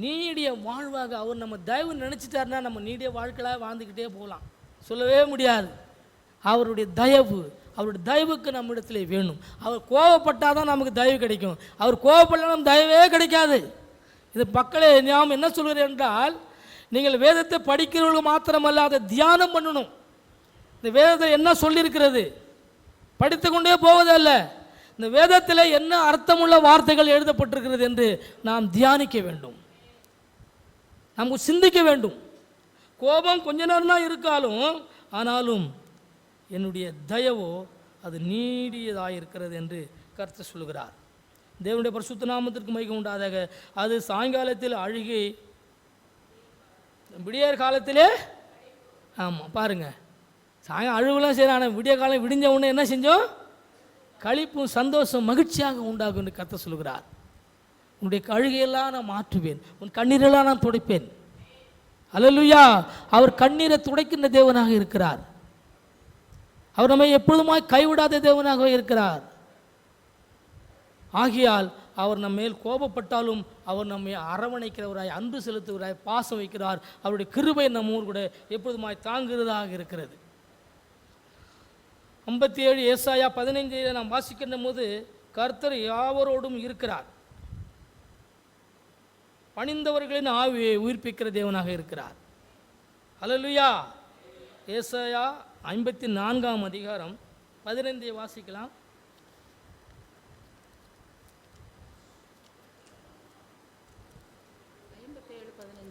நீடிய வாழ்வாக. அவர் நம்ம தயவு நினச்சிட்டாருன்னா நம்ம நீடிய வாழ்க்கையாக வாழ்ந்துக்கிட்டே போகலாம், சொல்லவே முடியாது. அவருடைய தயவு, அவருடைய தயவுக்கு நம்ம இடத்துல வேணும். அவர் கோபப்பட்டால் தான் நமக்கு தயவு கிடைக்கும். அவர் கோபப்படலாம் நம்ம தயவே கிடைக்காது. இது மக்களே, நாம் என்ன சொல்கிறேன் என்றால், நீங்கள் வேதத்தை படிக்கிறவர்கள் மாத்திரமல்ல, அதை தியானம் பண்ணணும். இந்த வேதத்தில் என்ன சொல்லியிருக்கிறது படித்து கொண்டே போவதல்ல, இந்த வேதத்தில் என்ன அர்த்தமுள்ள வார்த்தைகள் எழுதப்பட்டிருக்கிறது என்று நாம் தியானிக்க வேண்டும், நமக்கு சிந்திக்க வேண்டும். கோபம் கொஞ்ச நேரம் தான் இருக்காலும், ஆனாலும் என்னுடைய தயவோ அது நீடியதாக இருக்கிறது என்று கர்த்தர் சொல்கிறார். தேவனுடைய பரிசுத்த நாமத்திற்கு மகிமை உண்டாதாக. அது சாயங்காலத்தில் அழுகி, விடியற் காலத்திலே, ஆமாம் பாருங்கள், சாயங்காலம் அழுகலாம் சரி, ஆனால் விடிய காலம் விடிஞ்ச உடனே என்ன செஞ்சோம்? களிப்பும் சந்தோஷம் மகிழ்ச்சியாக உண்டாகும் என்று கர்த்தர் சொல்கிறார். உன்னுடைய அழுகையெல்லாம் நான் மாற்றுவேன், உன் கண்ணீரெல்லாம் நான் துடைப்பேன். அல்லேலூயா. அவர் கண்ணீரை துடைக்கின்ற தேவனாக இருக்கிறார். அவர் நம்மை எப்பொழுதுமாய் கைவிடாத தேவனாக இருக்கிறார். ஆகையால் அவர் நம்ம மேல் கோபப்பட்டாலும் அவர் நம்மை அரவணைக்கிறவராய், அன்பு செலுத்துவராய், பாசம் வைக்கிறார். அவருடைய கிருபை நம்ம ஊர் கூட எப்பொழுதுமாய் தாங்குகிறதாக இருக்கிறது. 57 ஏசாயா 15 நாம் வாசிக்கின்ற போது, கர்த்தர் யாவரோடும் இருக்கிறார், பணிந்தவர்களின் ஆவியை உயிர்ப்பிக்கிற தேவனாக இருக்கிறார். அல்லேலூயா. ஏசாயா 54 அதிகாரம் 15 வாசிக்கலாம்.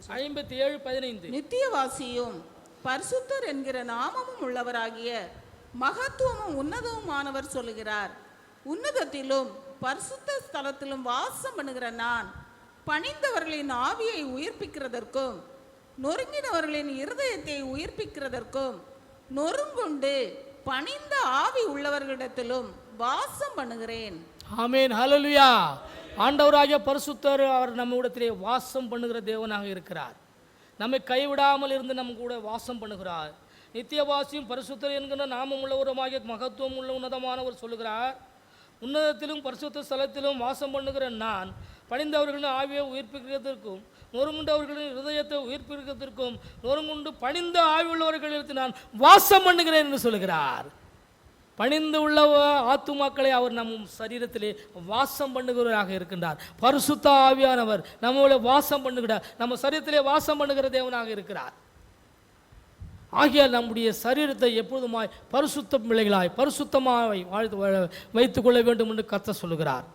57:15. நித்தியவாசியும் பரிசுத்தர் என்கிற நாமமும் உள்ளவராகிய மகத்துவமும் உன்னதமுமானவர் சொல்லுகிறார், உன்னதத்திலும் பரிசுத்த ஸ்தலத்திலும் வாசம் பண்ணுகிற நான் பணிந்தவர்களின் ஆவியை உயிர்ப்பிக்கிறதற்கும் நொறுங்கினவர்களின் இருதயத்தை உயிர்ப்பிக்கிறதற்கும் நொறுங்குண்டு பணிந்த ஆவி உள்ளவர்களிடத்திலும் வாசம் பண்ணுகிறேன். ஆமென். ஹல்லேலூயா. ஆண்டவராகிய பரிசுத்தர் அவர் நம்ம இடத்திலே வாசம் பண்ணுகிற தேவனாக இருக்கிறார். நம்மை கைவிடாமல் இருந்து நம்ம கூட வாசம் பண்ணுகிறார். நித்தியவாசியும் பரிசுத்தர் என்கிற நாமம் உள்ளவருமாகிய மகத்துவம் உள்ள உன்னதமானவர் சொல்லுகிறார், உன்னதத்திலும் பரிசுத்த ஸ்தலத்திலும் வாசம் பண்ணுகிற நான் பணிந்தவர்களின் ஆவியை உயிர்ப்பிக்கிறதற்கும் நொறுங்குண்டவர்களின் இருதயத்தை உயிர்ப்பிக்கிறதற்கும் நொறுங்குண்டு பணிந்த ஆவி உள்ளவர்களிடத்தில் நான் வாசம் பண்ணுகிறேன் என்று சொல்லுகிறார். பணிந்து உள்ள ஆத்துமாக்களை அவர் நம் சரீரத்திலே வாசம் பண்ணுகிறவராக இருக்கின்றார். பரிசுத்த ஆவியானவர் நம்மளோட வாசம் பண்ணுகிறார், நம்ம சரீரத்திலே வாசம் பண்ணுகிற தேவனாக இருக்கிறார். ஆகியால் நம்முடைய சரீரத்தை எப்பொழுதுமாய் பரிசுத்த பிள்ளைகளாய் பரிசுத்தமாய் வைத்துக் கொள்ள வேண்டும் என்று கர்த்தர் சொல்லுகிறார்.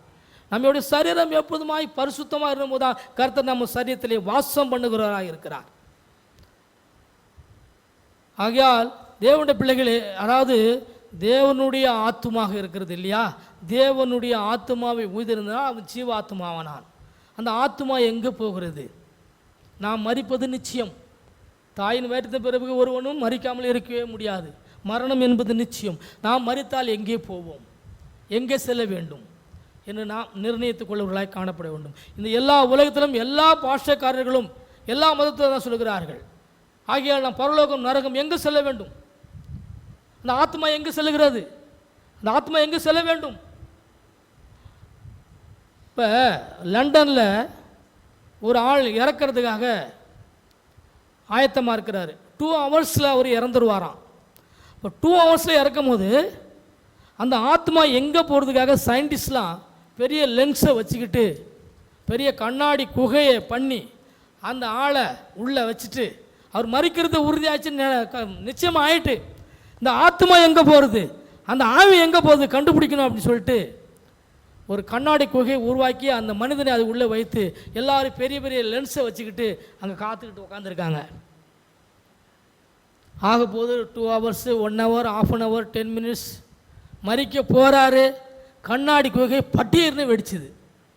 நம்முடைய சரீரம் எப்பொழுதுமாய் பரிசுத்தமாக இருக்கும்போதுதான் கர்த்தர் நம்ம சரீரத்திலே வாசம் பண்ணுகிறவராக இருக்கிறார். ஆகையால் தேவனுடைய பிள்ளைகளே, அதாவது தேவனுடைய ஆத்துமாக இருக்கிறது இல்லையா, தேவனுடைய ஆத்துமாவை உயிர்த்திருந்தால் அவன் ஜீவ ஆத்துமாவானான். அந்த ஆத்துமா எங்கே போகிறது? நாம் மரிப்பது நிச்சயம். தாயின் வயிற்றின் பிறகு ஒருவனும் மரிக்காமல் இருக்கவே முடியாது. மரணம் என்பது நிச்சயம். நாம் மரித்தால் எங்கே போவோம், எங்கே செல்ல வேண்டும் என்று நாம் நிர்ணயித்துக் கொள்ளவர்களாய் காணப்பட வேண்டும். இந்த எல்லா உலகத்திலும் எல்லா பாஷக்காரர்களும் எல்லா மதத்தை தான் சொல்கிறார்கள். ஆகையால் நாம் பரலோகம் நரகம் எங்கே செல்ல வேண்டும்? அந்த ஆத்மா எங்கே செல்லுகிறது? அந்த ஆத்மா எங்கே செல்ல வேண்டும்? இப்போ லண்டனில் ஒரு ஆள் இறக்கிறதுக்காக ஆயத்தமாக இருக்கிறாரு. 2 ஹவர்ஸில் அவர் இறந்துருவாராம். இப்போ 2 ஹவர்ஸில் இறக்கும் போது அந்த ஆத்மா எங்கே போகிறதுக்காக சயின்டிஸ்ட்லாம் பெரிய லென்ஸை வச்சுக்கிட்டு பெரிய கண்ணாடி குகையை பண்ணி அந்த ஆளை உள்ளே வச்சுட்டு அவர் மறிக்கிறது உறுதியாச்சுன்னு நிச்சயமாக ஆயிட்டு, இந்த ஆத்மா எங்கே போகிறது, அந்த ஆவி எங்கே போகுது கண்டுபிடிக்கணும் அப்படின்னு சொல்லிட்டு ஒரு கண்ணாடி குகையை உருவாக்கி அந்த மனிதனை அது உள்ளே வைத்து எல்லாரும் பெரிய பெரிய லென்ஸை வச்சுக்கிட்டு அங்கே காத்துக்கிட்டு உட்காந்துருக்காங்க. ஆக போது 2 ஹவர்ஸு 1 ஹவர் 1/2 ஹவர் 10 மினிட்ஸ் மறிக்க போகிறாரு. கண்ணாடி குகை பட்டீர்னு வெடிச்சுது.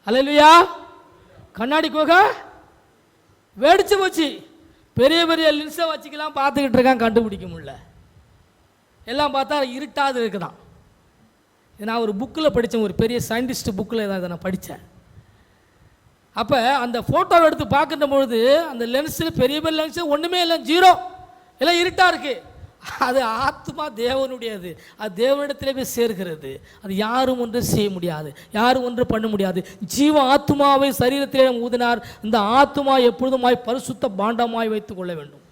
அல்லேலூயா. கண்ணாடி குகை வெடிச்சு போச்சு. பெரிய பெரிய லென்ஸை வச்சுக்கலாம் பார்த்துக்கிட்டு இருக்கான், கண்டுபிடிக்க முடியல. எல்லாம் பார்த்தா இருட்டாது இருக்குதான். நான் ஒரு புக்கில் படித்தேன், ஒரு பெரிய சயின்டிஸ்ட் புக்கில் தான் இதை நான் படித்தேன். அப்போ அந்த ஃபோட்டோவை எடுத்து பார்க்கின்ற பொழுது அந்த லென்ஸில் பெரிய பெரிய லென்ஸு ஒன்றுமே இல்லை, ஜீரோ, எல்லாம் இருட்டாக இருக்குது. அது ஆத்மா தேவனுடையது, அது தேவனிடத்திலே போய் சேர்கிறது. அது யாரும் ஒன்று செய்ய முடியாது, யாரும் ஒன்று பண்ண முடியாது. ஜீவ ஆத்மாவை சரீரத்திலே ஊதினார். இந்த ஆத்மா எப்பொழுதுமாய் பரிசுத்த பாண்டமாய் வைத்துக் கொள்ள வேண்டும்.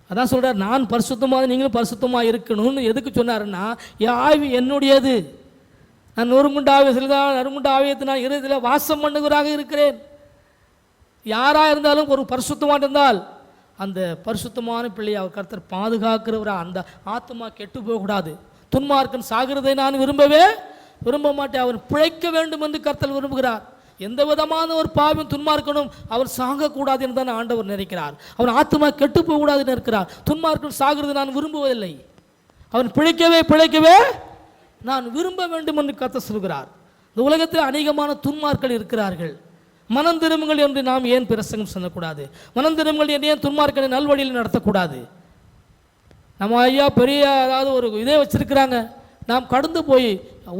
அதான் சொல்கிறார், நான் பரிசுத்தமாக நீங்களும் பரிசுத்தமாக இருக்கணும்னு. எதுக்கு சொன்னாருன்னா, என் ஆவி என்னுடையது, நான் நொறுங்குண்ட ஆவியத்தில் நறுங்குண்ட ஆவியத்தை நான் இருதயத்தில் வாசம் பண்ணுவராக இருக்கிறேன். யாராக இருந்தாலும் ஒரு பரிசுத்தமாக இருந்தால் அந்த பரிசுத்தமான பிள்ளையை அவர் கர்த்தர் பாதுகாக்கிறவரா. அந்த ஆத்மா கெட்டு போகக்கூடாது. துன்மார்க்கன் சாகிறதை நான் விரும்ப மாட்டேன். அவர் பிழைக்க வேண்டும் என்று கர்த்தர் விரும்புகிறார். எந்த விதமான ஒரு பாவியும் துன்மார்க்கனும் அவர் சாகக்கூடாது என்று தான் ஆண்டவர் நினைக்கிறார். அவன் ஆத்மா கெட்டு போகக்கூடாதுன்னு இருக்கிறார். துன்மார்க்கன் சாகிறது நான் விரும்புவதில்லை. அவன் பிழைக்கவே நான் விரும்ப வேண்டும் என்று கர்த்தர் சொல்கிறார். இந்த உலகத்தில் அநேகமான துன்மார்கள் இருக்கிறார்கள். மனம் திரும்புங்கள் என்று நாம் ஏன் பிரசங்கம் சொல்லக்கூடாது? மனம் திரும்புங்கள் என்று ஏன் துன்மார்க்கனை நல்வழியில் நடத்தக்கூடாது? நம்ம ஐயா பெரிய அதாவது ஒரு இதே வச்சிருக்கிறாங்க. நாம் கடந்து போய்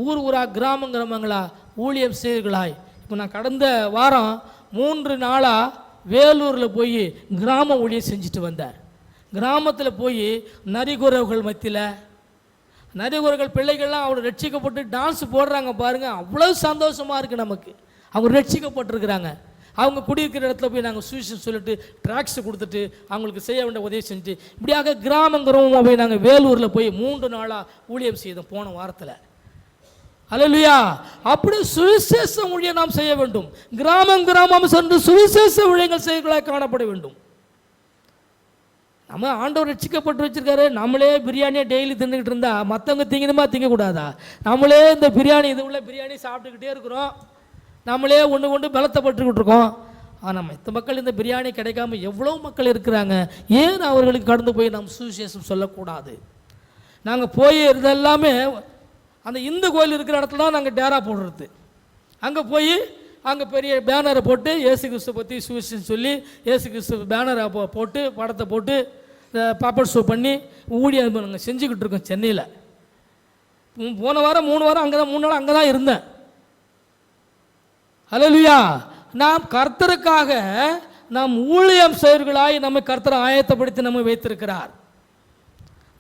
ஊராக கிராமங்களா ஊழியம் செய்கிறாய். இப்போ நான் கடந்த வாரம் 3 நாளாக வேலூரில் போய் கிராம ஊழியம் செஞ்சுட்டு வந்தேன். கிராமத்தில் போய் நரிகுறவுகள் மத்தியில் நரிகுறவுகள் பிள்ளைகள்லாம் அவளை ரட்சிக்கப்பட்டு டான்ஸ் போடுறாங்க பாருங்கள், அவ்வளோ சந்தோஷமாக இருக்குது நமக்கு. அவங்க ரட்சிக்கப்பட்டிருக்கிறாங்க. அவங்க குடியிருக்கிற இடத்துல போய் நாங்கள் சுவிசேஷம் சொல்லிட்டு ட்ராக்ஸ் கொடுத்துட்டு அவங்களுக்கு செய்ய வேண்டிய உதவி செஞ்சு இப்படியாக கிராமங்கிறவங்க போய் நாங்கள் வேலூரில் போய் 3 நாளாக ஊழியம் செய்தோம் போன வாரத்தில். அல்லேலூயா. அப்படி சுவிசேஷ ஊழியம் நாம் செய்ய வேண்டும். கிராமம் சென்று சுவிசேஷ ஊழியங்கள் செய்யர்களாக காணப்பட வேண்டும். நம்ம ஆண்டவர் ரட்சிக்கப்பட்டு வச்சிருக்காரு. நம்மளே பிரியாணியை டெய்லி தின்னுக்கிட்டு இருந்தா மற்றவங்க திங்கணுமா திங்கக்கூடாதா? நம்மளே இந்த பிரியாணி இது உள்ள பிரியாணி சாப்பிட்டுக்கிட்டே இருக்கிறோம். நம்மளே ஒன்று பலத்தப்பட்டுக்கிட்டு இருக்கோம். ஆனால் மற்ற மக்கள் இந்த பிரியாணி கிடைக்காம எவ்வளோ மக்கள் இருக்கிறாங்க. ஏன் அவர்களுக்கு கடந்து போய் நாம் சுவிசேஷம் சொல்லக்கூடாது? நாங்கள் போய் இதெல்லாமே அந்த இந்து கோயில் இருக்கிற இடத்துல தான் நாங்கள் டேரா போடுறது. அங்கே போய் அங்கே பெரிய பேனரை போட்டு இயேசு கிறிஸ்து பற்றி சுவிசேஷம் சொல்லி இயேசு கிறிஸ்து பேனரை போட்டு படத்தை போட்டு பாப்பர் ஷோ பண்ணி ஊழியம் நாங்கள் செஞ்சுக்கிட்டு இருக்கோம் சென்னையில். போன வாரம் 3 வாரம் அங்கே தான் 3 நாள் அங்கே தான் இருந்தேன். அல்லேலூயா. நாம் கர்த்தருக்காக நாம் ஊழியம் செய்வர்களாய் நம்மை கர்த்தரை ஆயத்தப்படுத்தி நம்ம வைத்திருக்கிறார்.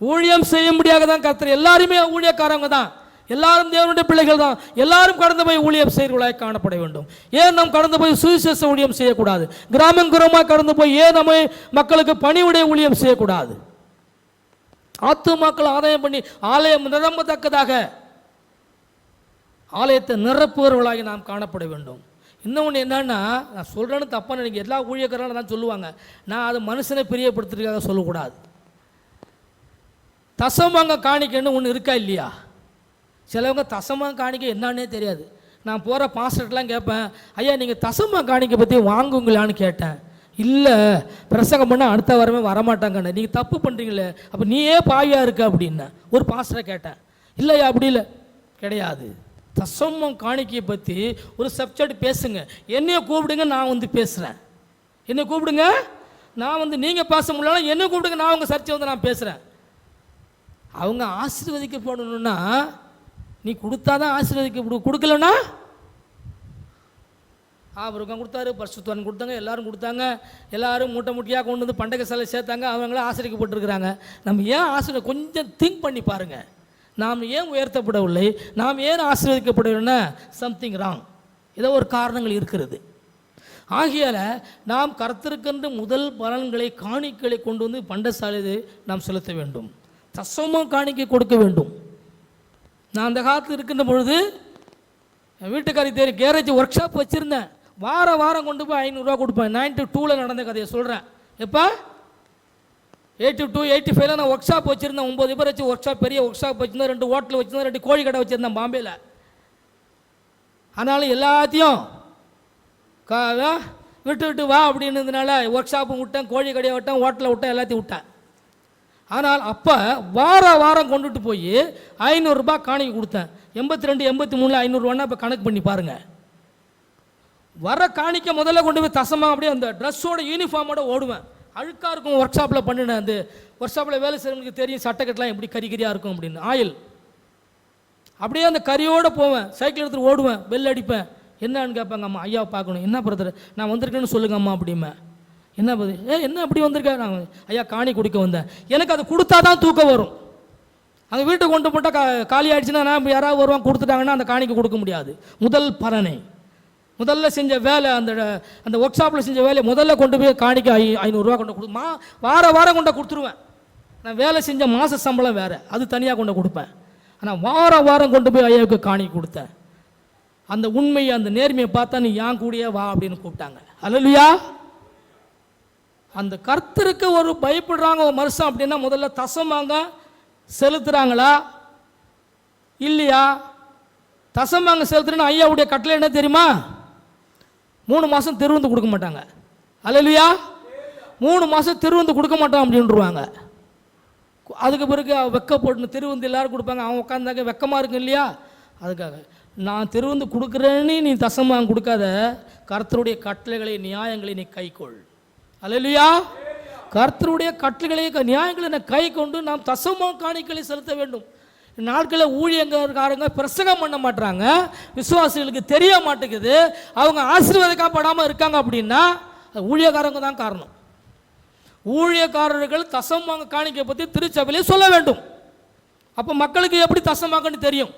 ஊழியம் செய்ய முடியாத தான் கர்த்தர். எல்லாருமே ஊழியக்காரங்க தான், எல்லாரும் தேவனுடைய பிள்ளைகள் தான். எல்லாரும் கடந்து போய் ஊழியம் செய்வர்களாய் காணப்பட வேண்டும். ஏன் நாம் கடந்து போய் சுவிசேஷ ஊழியம் செய்யக்கூடாது? கிராமமாக கடந்து போய் ஏன் நம்ம மக்களுக்கு பணிவுடைய ஊழியம் செய்யக்கூடாது? ஆத்துமாக்கள் ஆதாயம் பண்ணி ஆலயம் நிரம்பத்தக்கதாக ஆலயத்தை நிரப்புவர்களாகி நாம் காணப்பட வேண்டும். இன்னொன்று என்னன்னா, நான் சொல்கிறேன்னு தப்பாக நினைக்க, எல்லா ஊழியக்காரங்களும் தான் சொல்லுவாங்க. நான் அது மனுஷனை பிரியப்படுத்துறதுக்காக சொல்லக்கூடாது. தசமாங்க காணிக்கைன்னு ஒன்று இருக்கா இல்லையா? சிலவங்க தசமாக காணிக்கை என்னன்னே தெரியாது. நான் போகிற பாஸ்டர்லாம் கேட்பேன், ஐயா நீங்கள் தசமாக காணிக்கை பற்றி வாங்குங்களான்னு கேட்டேன். இல்லை பிரசங்கம் பண்ணால் அடுத்த வாரமே வரமாட்டாங்கண்ணே, நீங்கள் தப்பு பண்ணுறீங்களே, அப்போ நீயே பாவியாக இருக்க அப்படின்னா ஒரு பாஸ்டரை கேட்டேன். இல்லையா அப்படி இல்லை, கிடையாது. தசமம் காணிக்கையை பற்றி ஒரு சப்ஜெக்ட் பேசுங்க, என்னைய கூப்பிடுங்க, நான் வந்து பேசுகிறேன். என்னை கூப்பிடுங்க, நான் வந்து நீங்கள் பேச முடியலன்னா என்னை கூப்பிடுங்க, நான் உங்கள் சர்ச்சை வந்து நான் பேசுகிறேன். அவங்க ஆசீர்வதிக்கப்படணும்னா நீ கொடுத்தா தான் ஆசீர்வதிக்கப்படும். கொடுக்கலன்னா அவருக்கும் கொடுத்தாரு, பரிசுத்தவான் கொடுத்தாங்க, எல்லாரும் கொடுத்தாங்க, எல்லாரும் மூட்டை மூட்டையாக கொண்டு வந்து பண்டகை சிலை சேர்த்தாங்க, அவங்களாம் ஆசீர்வதிக்கப்பட்டிருக்கிறாங்க. நம்ம ஏன் ஆசீர்வாதம் கொஞ்சம் திங்க் பண்ணி பாருங்கள். நாம் ஏன் உயர்த்தப்படவில்லை, நாம் ஏன் ஆசீர்வதிக்கப்படவில்லைன்னா சம்திங் ராங், ஏதோ ஒரு காரணங்கள் இருக்கிறது. ஆகையால் நாம் கர்த்தருக்கென்று முதல் பலன்களை காணிக்கைகளை கொண்டு வந்து பண்டசாலையை நாம் செலுத்த வேண்டும். தசமம் காணிக்கை கொடுக்க வேண்டும். நான் அந்த காலத்தில் இருக்கின்ற பொழுது என் வீட்டுக்காரி தேடி கேரேஜ் ஒர்க் ஷாப் வச்சுருந்தேன். வாரம் கொண்டு போய் 500 ரூபா கொடுப்பேன். 92 நடந்த கதையை சொல்கிறேன். எப்போ 82, 85 நான் ஒர்க் ஷாப் வச்சுருந்தேன். 9 பேர் வச்சு ஒர்க் ஷாப், பெரிய ஒர்க் ஷாப் வச்சுருந்தேன். 2 ஹோட்டல் வச்சுருந்தேன், 2 கோழி கடை வச்சுருந்தேன் பாம்பேயில். ஆனாலும் எல்லாத்தையும் விட்டு வா அப்படின்றதுனால ஒர்க் ஷாப்பும் விட்டேன், கோழி கடையை விட்டேன், ஹோட்டலை விட்டேன், எல்லாத்தையும் விட்டேன். ஆனால் அப்போ வாரம் கொண்டுட்டு போய் 500 ரூபா காணிக்கை கொடுத்தேன். 82, 83 500 இப்போ கணக்கு பண்ணி பாருங்கள். வர காணிக்க முதல்ல கொண்டு போய் தசமாக அப்படியே அந்த ட்ரெஸ்ஸோட யூனிஃபார்மோட ஓடுவேன். அழுக்காக இருக்கும். ஒர்க் ஷாப்பில் பண்ணினேன். அந்த ஒர்க் ஷாப்பில் வேலை செய்கிறவங்களுக்கு தெரியும் சட்டைக்கட்டெலாம் எப்படி கறியாக இருக்கும் அப்படின்னு. ஆயில் அப்படியே அந்த கரியோடு போவேன், சைக்கிள் எடுத்துகிட்டு ஓடுவேன், பெல் அடிப்பேன். என்னன்னு கேட்பாங்க, அம்மா ஐயாவை பார்க்கணும். என்ன பிரதர், நான் வந்திருக்கேன்னு சொல்லுங்க அம்மா அப்படிமே. என்ன பிரதர், என்ன அப்படி வந்திருக்கேன், நான் ஐயா காணி குடிக்க வந்தேன். எனக்கு அது கொடுத்தா தான் தூக்கம் வரும். அங்கே வீட்டுக்கு கொண்டு போட்டால் காலி ஆகிடுச்சுன்னா நான் யாராவது வருவாங்க கொடுத்துட்டாங்கன்னா அந்த காணிக்கு கொடுக்க முடியாது. முதல் பலனை முதல்ல செஞ்ச வேலை, அந்த ஒர்க் ஷாப்பில் செஞ்ச வேலையை முதல்ல கொண்டு போய் காணிக்கு 500 கொண்டு கொடுமா, வாரம் கொண்டு கொடுத்துருவேன். நான் வேலை செஞ்ச மாத சம்பளம் வேறு, அது தனியாக கொண்டு கொடுப்பேன். ஆனால் வாரம் கொண்டு போய் ஐயாவுக்கு காணிக்கு கொடுத்தேன். அந்த உண்மையை, அந்த நேர்மையை பார்த்தா நீ ஏன் கூடிய வா அப்படின்னு கூப்பிட்டாங்க. அல்லேலூயா. அந்த கர்த்தருக்கு ஒரு பயப்படுறாங்க ஒரு மனுஷன் அப்படின்னா முதல்ல தசமாங்க செலுத்துறாங்களா இல்லையா? தசமாங்க செலுத்துறேன்னு ஐயாவுடைய கட்டளை என்ன தெரியுமா? 3 மாதம் திருவந்து கொடுக்க மாட்டாங்க. அல்லேலூயா. 3 மாதம் திருவந்து கொடுக்க மாட்டோம் அப்படின்ட்டுருவாங்க. அதுக்கு பிறகு வெக்கப்பட்டு திருவந்து எல்லாரும் கொடுப்பாங்க. அவன் உட்காந்தாக்க வெக்கமாக இருக்கு இல்லையா? அதுக்காக நான் திருவந்து கொடுக்குறேன்னு நீ தசமாங்க கொடுக்காத, கர்த்தருடைய கட்டளைகளை நியாயங்களை நீ கைக்கொள். அல்லேலூயா. கர்த்தருடைய கட்டளைகளை நியாயங்களை நான் கை கொண்டு நாம் தசமாக காணிக்கைகளை செலுத்த வேண்டும். நாட்களில் ஊழியக்காரங்க பிரசங்கம் பண்ண மாட்டாங்க, விசுவாசிகளுக்கு தெரிய மாட்டேங்குது, அவங்க ஆசீர்வாதப்படாமல் இருக்காங்க அப்படின்னா ஊழியக்காரங்க தான் காரணம். ஊழியக்காரர்கள் தசமாக காணிக்கை பற்றி திருச்சபையிலே சொல்ல வேண்டும். அப்போ மக்களுக்கு எப்படி தசமாகன்னு தெரியும்.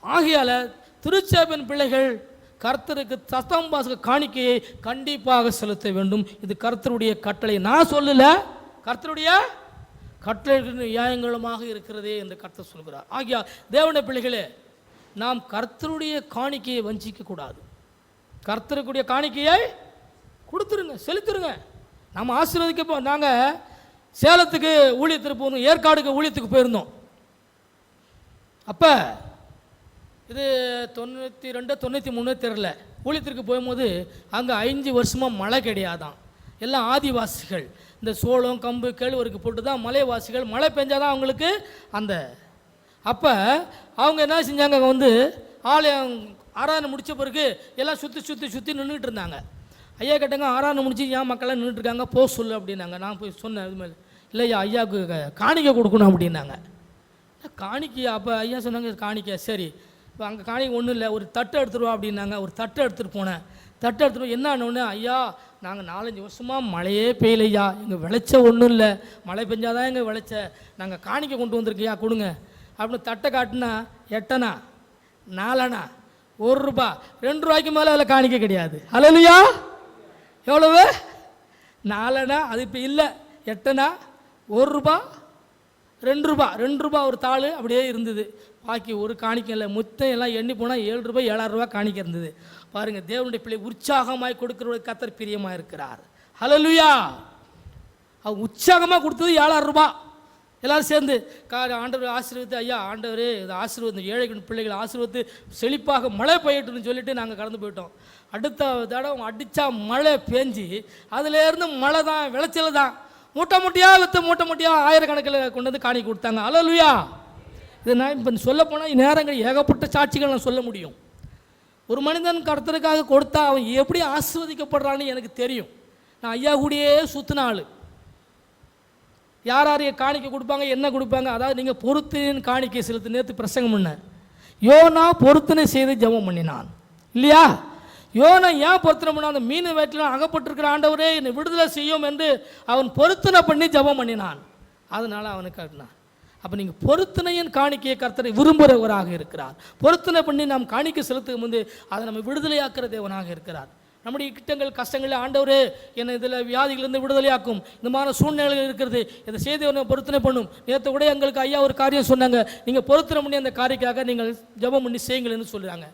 ஆகையால் திருச்சபையின் பிள்ளைகள் கர்த்தருக்கு தசம்பாச காணிக்கையை கண்டிப்பாக செலுத்த வேண்டும். இது கர்த்தருடைய கட்டளை. நான் சொல்லல, கர்த்தருடைய கட்டளைகள் நியாயங்களுமாக இருக்கிறதே என்று கர்த்தர் சொல்கிறார். ஆகியா தேவனுடைய பிள்ளைகளே, நாம் கர்த்தருடைய காணிக்கையை வஞ்சிக்க கூடாது. கர்த்தருக்குடைய காணிக்கையை கொடுத்துருங்க, செலுத்துருங்க. நம்ம ஆசீர்வதிக்க. நாங்கள் சேலத்துக்கு ஊழியத்திற்கு போகணும், ஏற்காடுக்கு ஊழியத்துக்கு போயிருந்தோம். அப்போ இது 92 93 தெரியல, ஊழியத்திற்கு போகும்போது அங்கே 5 வருஷமாக மழை கிடையாதான். எல்லாம் ஆதிவாசிகள், இந்த சோளம் கம்பு கேழ்வரகு போட்டு தான் மலைவாசிகள், மழை பெஞ்சாதான் அவங்களுக்கு அந்த. அப்போ அவங்க என்ன செஞ்சாங்க, வந்து ஆலயம் ஆராதனை முடித்த பிறகு எல்லாம் சுற்றி நின்றுட்டு இருந்தாங்க. ஐயா கேட்டாங்க, ஆராதனை முடிச்சு ஏன் மக்கள்லாம் நின்றுட்டுருக்காங்க, போக சொல்லு அப்படின்னாங்க. நான் போய் சொன்னேன், இது மாதிரி இல்லையா ஐயாவுக்கு காணிக்கை கொடுக்கணும் அப்படின்னாங்க. காணிக்கையா? அப்போ ஐயா சொன்னாங்க காணிக்கை. சரி, இப்போ அங்கே காணிக்கை ஒன்றும் இல்லை, ஒரு தட்டை எடுத்துருவா அப்படின்னாங்க. ஒரு தட்டை எடுத்துகிட்டு போனேன். தட்டை எடுத்துகிட்டு என்னன்னு, ஐயா நாங்கள் 4-5 வருஷமாக மழையே பெய்யலையா, எங்கள் விளைச்ச ஒன்றும் இல்லை, மழை பெஞ்சாதான் எங்கள் விளைச்ச, நாங்கள் காணிக்கை கொண்டு வந்திருக்கையா கொடுங்க அப்படின்னு தட்டை காட்டினா 8 அணா 4 அணா 1 ரூபா 2 ரூபாய்க்கு மேலே அதில் காணிக்கை கிடையாது. அல்லேலூயா. எவ்வளவு? 4 அணா, அது இப்போ இல்லை, 8 அணா 1 ரூபா 2 ரூபா 2 ரூபா ஒரு தாள் அப்படியே இருந்தது. பாக்கி ஒரு காணிக்கை இல்லை. மொத்தம் எல்லாம் எண்ணி போனால் 7 ரூபாய் 7,000 ரூபா காணிக்கை இருந்தது. பாருங்கள், தேவனுடைய பிள்ளை உற்சாகமாய் கொடுக்குற கர்த்தர் பிரியமாக இருக்கிறார். ஹல்லேலூயா. அவங்க உற்சாகமாக கொடுத்தது 7,000 ரூபா. எல்லோரும் சேர்ந்து ஆண்டவர் ஆசீர்வதித்து, ஐயா ஆண்டவர் இதை ஆசீர்வாதம், ஏழைகள் பிள்ளைகள் ஆசீர்வதித்து செழிப்பாக மழை பெய்யட்டும்னு சொல்லிட்டு நாங்கள் கடந்து போயிட்டோம். அடுத்த தடவை அடித்தா மழை பெஞ்சு அதுலேருந்து மழை தான், விளைச்சல் தான், மூட்டை மூட்டையாக ஆயிரக்கணக்கில் கொண்டு வந்து காணிக்கை கொடுத்தாங்க. ஹல்லேலூயா. இது நான் இப்போ சொல்லப்போனால் நேரங்கள் ஏகப்பட்ட சாட்சிகள் நான் சொல்ல முடியும். ஒரு மனிதன் கர்த்தருக்காக கொடுத்தா அவன் எப்படி ஆசீர்வதிக்கப்படுறான்னு எனக்கு தெரியும். நான் ஐயா கூடயே சுற்றின ஆள். யார் காணிக்கை கொடுப்பாங்க, என்ன கொடுப்பாங்க, அதாவது நீங்கள் பொருத்தின் காணிக்கை செலுத்து. நேற்று பிரசங்கம் பண்ண யோனா பொருத்தனை செய்து ஜெபம் பண்ணினான் இல்லையா? யோனா ஏன் பொருத்தனை பண்ணான்? அந்த மீன் வயிற்றில் அகப்பட்டிருக்கிற ஆண்டவரே என்னை விடுதலை செய்யும் என்று அவன் பொருத்தனை பண்ணி ஜெபம் பண்ணினான். அதனால் அவனுக்கு காட்டினான். அப்போ நீங்கள் பொருத்தனையின் காணிக்கையை கர்த்தரை விரும்புகிறவராக இருக்கிறார். பொருத்தனை பண்ணி நாம் காணிக்கை செலுத்தும் போது அதை நம்ம விடுதலையாக்குற தேவனாக இருக்கிறார். நம்முடைய கிட்டங்கள் கஷ்டங்களில் ஆண்டவரே என்னை இதில் வியாதிகளிலிருந்து விடுதலையாக்கும், இந்த மாதிரி சூழ்நிலைகள் இருக்கிறது, இதை செய்து பொருத்தனை பண்ணும். நேற்று கூட எங்களுக்கு ஐயா ஒரு காரியம் சொன்னாங்க, நீங்கள் பொருத்தனை பண்ணி அந்த காரியக்காக நீங்கள் ஜெபம் பண்ணி செய்யுங்கள்னு சொல்கிறாங்க.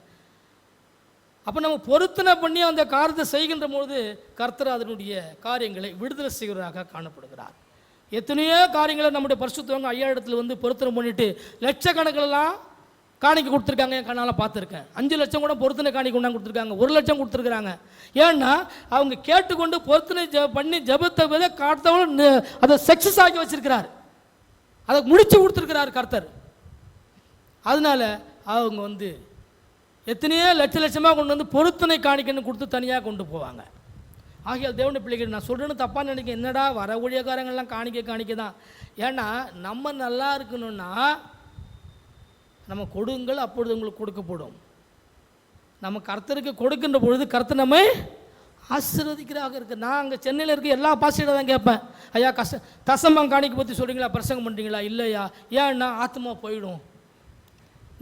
அப்போ நம்ம பொருத்தனை பண்ணி அந்த காரியத்தை செய்கின்ற பொழுது கர்த்தர் அதனுடைய காரியங்களை விடுதலை செய்கிறவராக காணப்படுகிறார். எத்தனையோ காரியங்களை நம்முடைய பரிசுத்தவங்க ஐயா இடத்துல வந்து பொருத்தனை பண்ணிட்டு லட்சக்கணக்கிலலாம் காணிக்கை கொடுத்துருக்காங்க. என் கண்ணால் பார்த்துருக்கேன். 5 லட்சம் கூட பொருத்தனை காணிக்கை கொண்டாந்து கொடுத்துருக்காங்க, 1 லட்சம் கொடுத்துருக்குறாங்க. ஏன்னா அவங்க கேட்டுக்கொண்டு பொருத்தனை பண்ணி ஜபத்தை விட காத்தவங்க அதை சக்ஸஸ் ஆக்கி வச்சிருக்கிறார், அதை முடிச்சு கொடுத்துருக்கிறார் கர்த்தர். அதனால அவங்க வந்து எத்தனையோ லட்சமாக கொண்டு வந்து பொருத்தனை காணிக்கைன்னு கொடுத்து தனியாக கொண்டு போவாங்க. ஆகிய தேவனுடைய பிள்ளைகள், நான் சொல்கிறேன்னு தப்பாக நினைக்க, என்னடா வர ஊழியக்காரங்கள்லாம் காணிக்கை தான். ஏன்னா நம்ம நல்லா இருக்கணும்னா நம்ம கொடுங்கள், அப்பொழுது உங்களுக்கு கொடுக்கப்படும். நம்ம கர்த்தருக்கு கொடுக்கின்ற பொழுது கர்த்தர் நம்மை ஆசீர்வதிக்கிறாக இருக்கு. நான் அங்கே சென்னையில் இருக்க எல்லா பாஸ்டர்கிட்ட தான் கேட்பேன், ஐயா தசமம் காணிக்க பற்றி சொல்கிறீங்களா, பிரசங்கம் பண்ணுறீங்களா? இல்லையா. ஏன்னா ஆத்மா போயிடும்.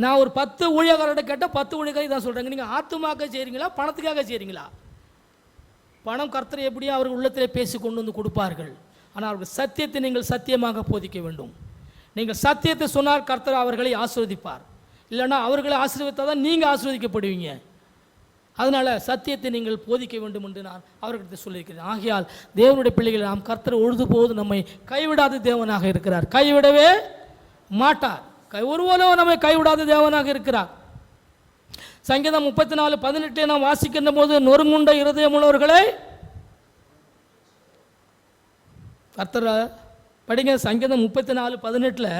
நான் ஒரு 10 ஊழியக்காரர்கிட்ட கேட்டால் 10 ஊழியக்காரி தான் சொல்கிறாங்க, நீங்கள் ஆத்மாக்காக செய்கிறீங்களா, பணத்துக்காக செய்கிறீங்களா? பணம் கர்த்தர் எப்படியோ அவர்கள் உள்ளத்திலே பேசி கொண்டு வந்து கொடுப்பார்கள். ஆனால் அவர்கள் சத்தியத்தை நீங்கள் சத்தியமாக போதிக்க வேண்டும். நீங்கள் சத்தியத்தை சொன்னால் கர்த்தர் அவர்களை ஆசீர்வதிப்பார். இல்லைன்னா அவர்களை ஆசீர்வதித்தால் தான் நீங்கள் ஆசீர்வதிக்கப்படுவீங்க. அதனால் சத்தியத்தை நீங்கள் போதிக்க வேண்டும் என்று நான் அவர்கிட்ட சொல்லியிருக்கிறேன். ஆகையால் தேவனுடைய பிள்ளைகளை நாம் கர்த்தர் ஒழுதுபோது நம்மை கைவிடாத தேவனாக இருக்கிறார், கைவிடவே மாட்டார். ஒருவரும் நம்மை கைவிடாத தேவனாக இருக்கிறார். சங்கீதம் 34:18 நாம் வாசிக்கின்ற போது, நொறுங்குண்ட இருதயம் உள்ளவர்களை கர்த்தர் படிங்க. சங்கீதம் 34:18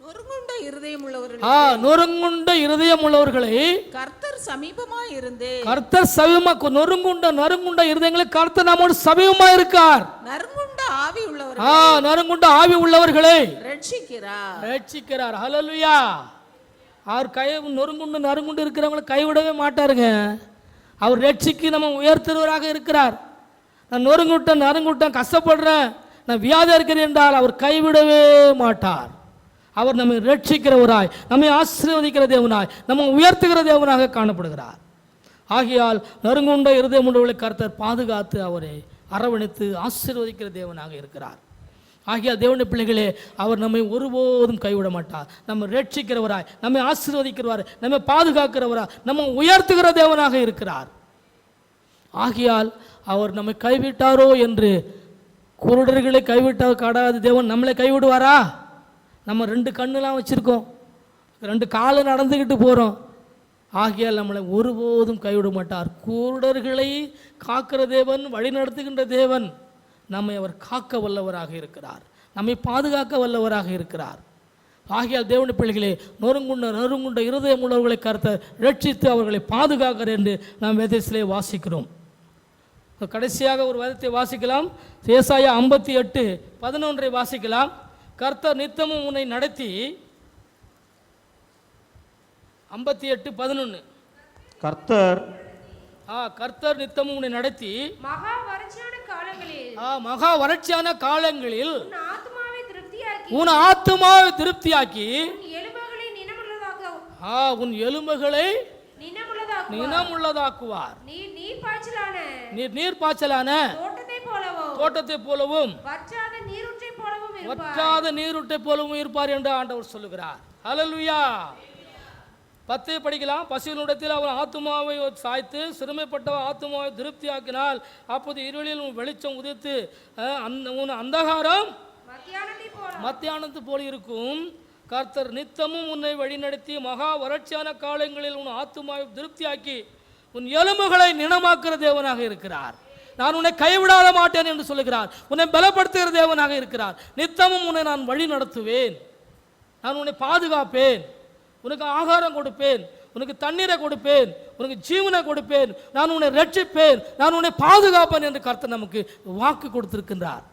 நொறுங்குண்ட இருதயம் உள்ளவர்கள் நொறுங்குண்ட இருதயம் உள்ளவர்களை கர்த்தர் சமீபமா இருந்து, கர்த்தர் சமீபமா, நொறுங்குண்ட இருதயங்களை கர்த்தர் நம்மோடு சமீபமா இருக்கார். நறுங்குண்ட ஆவி உள்ளவர்கள் நறுங்குண்ட ஆவி உள்ளவர்களை ரட்சிக்கிறார். ஹல்லேலூயா. அவர் நறுங்குண்டு இருக்கிறவங்களை கைவிடவே மாட்டாருங்க. அவர் ரட்சிக்கு நம்ம உயர்த்துறவராக இருக்கிறார். நான் நறுங்குட்டன் கஷ்டப்படுறேன், நான் வியாதியா இருக்கிறேன் என்றால் அவர் கைவிடவே மாட்டார். அவர் நம்மை ரட்சிக்கிறவராய், நம்மை ஆசீர்வதிக்கிற தேவனாய், நம்ம உயர்த்துகிற தேவனாக காணப்படுகிறார். ஆகையால் நறுங்குண்ட இருதயம் உள்ளவர்களை கர்த்தர் பாதுகாத்து அவரை அரவணைத்து ஆசீர்வதிக்கிற தேவனாக இருக்கிறார். ஆகையால் தேவனுடைய பிள்ளைகளே, அவர் நம்மை ஒருபோதும் கைவிட மாட்டார். நம்ம ரட்சிக்கிறவராய், நம்மை ஆசீர்வதிக்கிறவராய், நம்மை பாதுகாக்கிறவராய், நம்ம உயர்த்துகிற தேவனாக இருக்கிறார். ஆகையால் அவர் நம்மை கைவிட்டாரோ என்று, குருடர்களை கைவிட்டால் காடாத தேவன் நம்மளை கைவிடுவாரா? நம்ம 2 கண்ணுலாம் வச்சுருக்கோம், 2 காலை நடந்துக்கிட்டு போகிறோம். ஆகையால் நம்மளை ஒருபோதும் கைவிட மாட்டார். குருடர்களை காக்கிற தேவன், வழி நடத்துகின்ற தேவன், நம்மை அவர் காக்க வல்லவராக இருக்கிறார், நம்மை பாதுகாக்க வல்லவராக இருக்கிறார். ஆகையால் தேவனுடைய பிள்ளைகளே, நொறுங்குண்ட இருதயம் உள்ளவர்களை கர்த்தர் ரட்சித்து அவர்களை பாதுகாக்கிறார் என்று நாம் வேதத்திலே வாசிக்கிறோம். கடைசியாக ஒரு வேதத்தை வாசிக்கலாம். ஏசாயா 58:11 வாசிக்கலாம். கர்த்தர் நித்தமும் உன்னை நடத்தி, 58:11 கர்த்தர் நித்தமும் உன்னை நடத்தி மகா வறட்சியான காலங்களில் உன் ஆத்துமாவை திருப்தியாக்கி உன் எலும்புகளை நினமுள்ளதாக்குவார். நீர்ப்பாய்ச்சலான தோட்டத்தை போலவும் வற்றாத நீரூற்றை போலவும் இருப்பார் என்று ஆண்டவர் சொல்லுகிறார். ஹல்லேலூயா. 10 படிக்கலாம். பசியினிடத்தில் அவன் ஆத்துமாவை சாய்த்து சிறுமைப்பட்ட ஆத்துமாவை திருப்தியாக்கினால் அப்போது இருளில் வெளிச்சம் உதித்து உன் அந்தகாரம் மத்தியானத்து போல் இருக்கும். கர்த்தர் நித்தமும் உன்னை வழிநடத்தி மகா வறட்சியான காலங்களில் உன் ஆத்துமாவை திருப்தியாக்கி உன் எலும்புகளை நினமாக்குற தேவனாக இருக்கிறார். நான் உன்னை கைவிடாத மாட்டேன் என்று சொல்லுகிறார். உன்னை பலப்படுத்துகிற தேவனாக இருக்கிறார். நித்தமும் உன்னை நான் வழி நடத்துவேன், நான் உன்னை பாதுகாப்பேன், உனக்கு ஆகாரம் கொடுப்பேன், உனக்கு தண்ணீரை கொடுப்பேன், உனக்கு ஜீவனை கொடுப்பேன், நான் உன்னை ரட்சிப்பேன், நான் உன்னை பாதுகாப்பேன் என்று கர்த்தர் நமக்கு வாக்கு கொடுத்திருக்கின்றார்.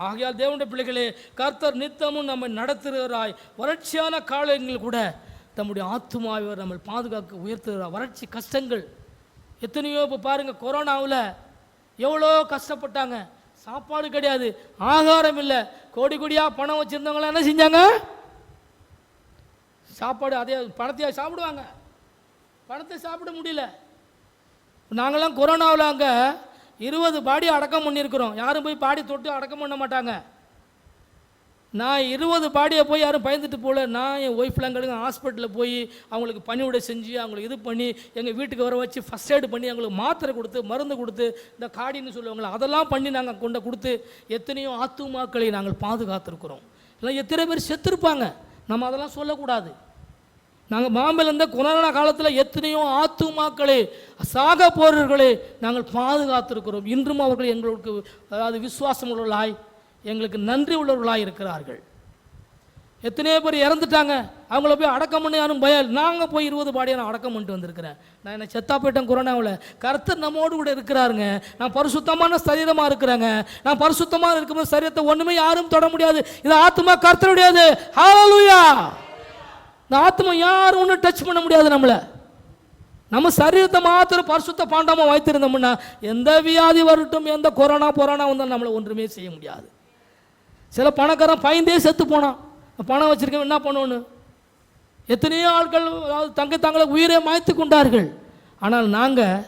ஆகையால் தேவனுடைய பிள்ளைகளே, கர்த்தர் நித்தமும் நம்மை நடத்துகிறாராய். வறட்சியான காலங்களில் கூட தம்முடைய ஆத்துமாவை நம்ம பாதுகாக்க உயர்த்துகிறார். வறட்சி கஷ்டங்கள் எத்தனையோ. இப்போ பாருங்கள், கொரோனாவில் எவ்வளோ கஷ்டப்பட்டாங்க. சாப்பாடு கிடையாது, ஆகாரம் இல்லை. கோடி கோடியாக பணம் வச்சுருந்தவங்களாம் என்ன செஞ்சாங்க? சாப்பாடு அதே பணத்தையாக சாப்பிடுவாங்க, பணத்தை சாப்பிட முடியல. நாங்களாம் கொரோனாவில் அங்கே 20 பாடி அடக்கம் பண்ணியிருக்கிறோம். யாரும் போய் பாடி தொட்டு அடக்கம் பண்ண மாட்டாங்க. நான் 20 பாடியை போய் யாரும் பயந்துட்டு போகல. நான் என் ஒய்ஃப்லாங்களுக்கு ஹாஸ்பிட்டலில் போய் அவங்களுக்கு பணிவிடை செஞ்சு அவங்களுக்கு இது பண்ணி எங்கள் வீட்டுக்கு வர வச்சு ஃபஸ்ட் எய்டு பண்ணி அவங்களுக்கு மாத்திரை கொடுத்து மருந்து கொடுத்து இந்த காடின்னு சொல்லுவாங்களே அதெல்லாம் பண்ணி நாங்கள் கொண்டு கொடுத்து எத்தனையோ ஆத்துமாக்களை நாங்கள் பாதுகாத்திருக்கிறோம். இல்லை எத்தனை பேர் செத்துருப்பாங்க, நம்ம அதெல்லாம் சொல்லக்கூடாது. நாங்கள் பாம்பேல இருந்த கொரோனா காலத்தில் எத்தனையோ ஆத்துமாக்களை சாக போறவர்களை நாங்கள் பாதுகாத்திருக்கிறோம். இன்றும் அவர்கள் எங்களுக்கு அதாவது விசுவாசம் உள்ளவர்களாய் எங்களுக்கு நன்றி உள்ளவர்களாக இருக்கிறார்கள். எத்தனையோ பேர் இறந்துட்டாங்க, அவங்கள போய் அடக்கம் பண்ணி யாரும் பயம். நாங்கள் போய் 20 பாடியை நான் அடக்கம் பண்ணிட்டு வந்திருக்கிறேன். நான் என்ன செத்தா போயிட்டேன் கொரோனாவில். கர்த்தர் நம்மோடு கூட இருக்கிறாருங்க. நான் பரிசுத்தமான சரீரமாக இருக்கிறேங்க. நான் பரிசுத்தமாக இருக்கும்போது சரீரத்தை ஒன்றுமே யாரும் தொட முடியாது. இது ஆத்துமா கர்த்தருடையது. ஹல்லேலூயா. இந்த ஆத்மா யாரும் ஒன்றும் டச் பண்ண முடியாது நம்மளை. நம்ம சரீரத்தை மாத்திரம் பரிசுத்த பாண்டாமல் வைத்திருந்தோம்னா எந்த வியாதி வரட்டும், எந்த கொரோனா வந்தாலும் நம்மளை ஒன்றுமே செய்ய முடியாது. சில பணக்காரன் பயந்தே செத்து போனான். பணம் வச்சிருக்க என்ன பண்ணணும்? எத்தனையோ ஆட்கள் தங்களை உயிரை மாய்த்து கொண்டார்கள். ஆனால் நாங்கள்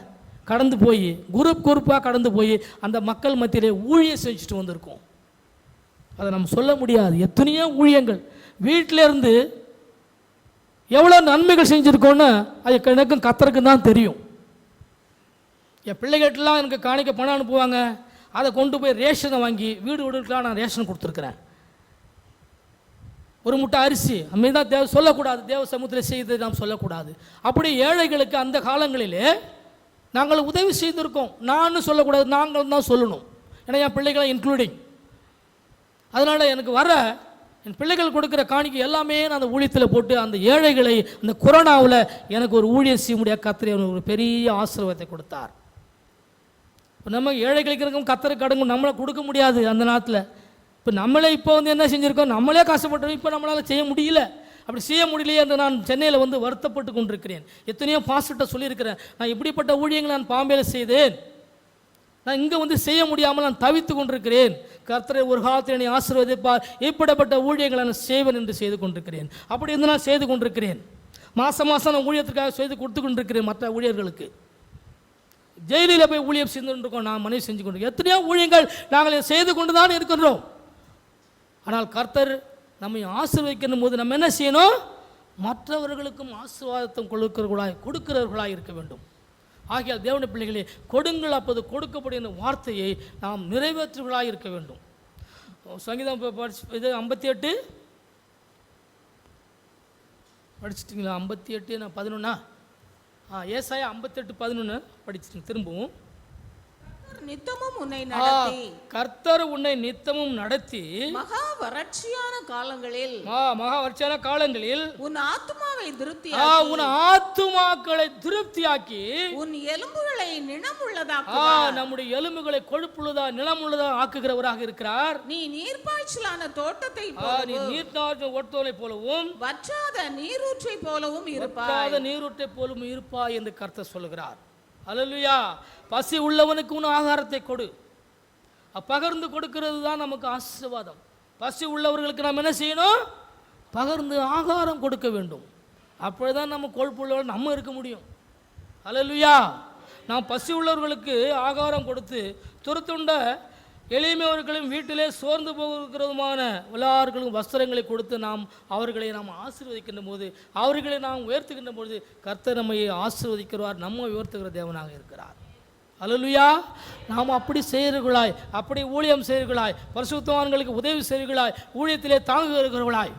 கடந்து போய் குரூப்பாக கடந்து போய் அந்த மக்கள் மத்தியிலே ஊழியம் செஞ்சுட்டு வந்திருக்கோம். அதை நம்ம சொல்ல முடியாது. எத்தனையோ ஊழியங்கள் வீட்டில் இருந்து எவ்வளோ நன்மைகள் செஞ்சுருக்கோன்னு அது எனக்கும் கர்த்தருக்கும் தான் தெரியும். என் பிள்ளைகிட்டலாம் எனக்கு காணிக்க பணம் அனுப்புவாங்க. அதை கொண்டு போய் ரேஷனை வாங்கி வீடு வீடுக்கெலாம் நான் ரேஷன் கொடுத்துருக்குறேன். ஒரு முட்டை அரிசி அப்படி தான் சொல்லக்கூடாது. தேவ சமூகத்தில் செய்து நாம் சொல்லக்கூடாது. அப்படி ஏழைகளுக்கு அந்த காலங்களிலே நாங்கள் உதவி செய்திருக்கோம். நான் சொல்லக்கூடாது, நாங்கள் தான் சொல்லணும். ஏன்னா என் பிள்ளைகளை இன்க்ளூடிங். அதனால் எனக்கு வர என் பிள்ளைகள் கொடுக்குற காணிக்கை எல்லாமே நான் அந்த ஊழியத்தில் போட்டு அந்த ஏழைகளை அந்த கொரோனாவில் எனக்கு ஒரு ஊழியம் செய்ய முடியாது. கர்த்தர் ஒரு பெரிய ஆசீர்வாதத்தை கொடுத்தார். இப்போ நம்ம ஏழைகளுக்கு இருக்கும் கர்த்தருக்கு கடங்கும் நம்மளை கொடுக்க முடியாது அந்த நேரத்தில். இப்போ நம்மளே இப்போ என்ன செஞ்சுருக்கோம், நம்மளே கஷ்டப்பட்டோம். இப்போ நம்மளால் செய்ய முடியல. அப்படி செய்ய முடியலையே என்று நான் சென்னையில் வருத்தப்பட்டு கொண்டிருக்கிறேன். எத்தனையோ பாஸ்டர்கிட்ட சொல்லியிருக்கிறேன், நான் இப்படிப்பட்ட ஊழியங்களை நான் பாம்பேயில் செய்தேன், நான் இங்கே செய்ய முடியாமல் நான் தவித்து கொண்டிருக்கிறேன். கர்த்தரை ஒரு காலத்தில் என்னை ஆசீர்வதிப்பார், இப்படிப்பட்ட ஊழியங்களை நான் செய்வேன் என்று செய்து கொண்டிருக்கிறேன். அப்படி இருந்து நான் செய்து கொண்டிருக்கிறேன். மாதம் நான் ஊழியத்திற்காக செய்து கொடுத்து கொண்டிருக்கிறேன். மற்ற ஊழியர்களுக்கு ஜெயிலில் போய் ஊழியம் செய்து கொண்டிருக்கோம். நான் மனைவி செஞ்சு கொண்டிருக்கோம். எத்தனையோ ஊழியங்கள் நாங்கள் செய்து கொண்டு தான் இருக்கின்றோம். ஆனால் கர்த்தர் நம்மை ஆசீர்வதிக்கும் போது நம்ம என்ன செய்யணும்? மற்றவர்களுக்கும் ஆசீர்வாதத்தை கொடுக்கிறவர்களாய் இருக்க வேண்டும். ஆகியால் தேவனுடைய பிள்ளைகளே, கொடுங்கள் அப்போது கொடுக்கப்படுகிற வார்த்தையை நாம் நிறைவேற்றுவர்களாக இருக்க வேண்டும். சங்கீதம் இது 58 படிச்சிட்டிங்களா? 58 நான் 11 ஏசாயா 58:11 படிச்சிட்டிங்க. திரும்பவும் நித்தமும் உன்னை நடத்தி, கர்த்தர் உன்னை நித்தமும் நடத்தி மகா வறட்சியான காலங்களில் உன் ஆத்துமாவை திருப்தியாக்கி உன் எலும்புகளை நம்முடைய எலும்புகளை கொழுப்புள்ளதா நிலமுள்ளதா ஆக்குகிறவராக இருக்கிறார். நீ நீர்ப்பாய்ச்சலான தோட்டத்தை போலவும் வற்றாத நீரூற்றை போலவும் இருப்பாய் என்று கர்த்தர் சொல்லுகிறார். அல்லேலூயா. பசி உள்ளவனுக்கு உன் ஆகாரத்தை கொடு. பகிர்ந்து கொடுக்கிறது தான் நமக்கு ஆசீர்வாதம். பசி உள்ளவர்களுக்கு நாம் என்ன செய்யணும்? பகிர்ந்து ஆகாரம் கொடுக்க வேண்டும். அப்பொழுதுதான் நம்ம கொழுப்புள்ளவர்கள் நம்ம இருக்க முடியும். அல்லேலூயா. நாம் பசி உள்ளவர்களுக்கு ஆகாரம் கொடுத்து துருத்துண்ட எளிமையவர்களும் வீட்டிலே சோர்ந்து போகிறதுமான எல்லார்களும் வஸ்திரங்களை கொடுத்து அவர்களை நாம் ஆசீர்வதிக்கின்ற போது, அவர்களை நாம் உயர்த்துகின்ற பொழுது கர்த்தர் நம்மை ஆசீர்வதிக்கிறார், நம்ம உயர்த்துகிற தேவனாக இருக்கிறார். அல்லேலூயா. நாம் அப்படி செய்கிறவர்களாய், அப்படி ஊழியம் செய்கிறவர்களாய், பரிசுத்தவான்களுக்கு உதவி செய்கிறவர்களாய், ஊழியத்திலே தாங்குகிறவர்களாய்,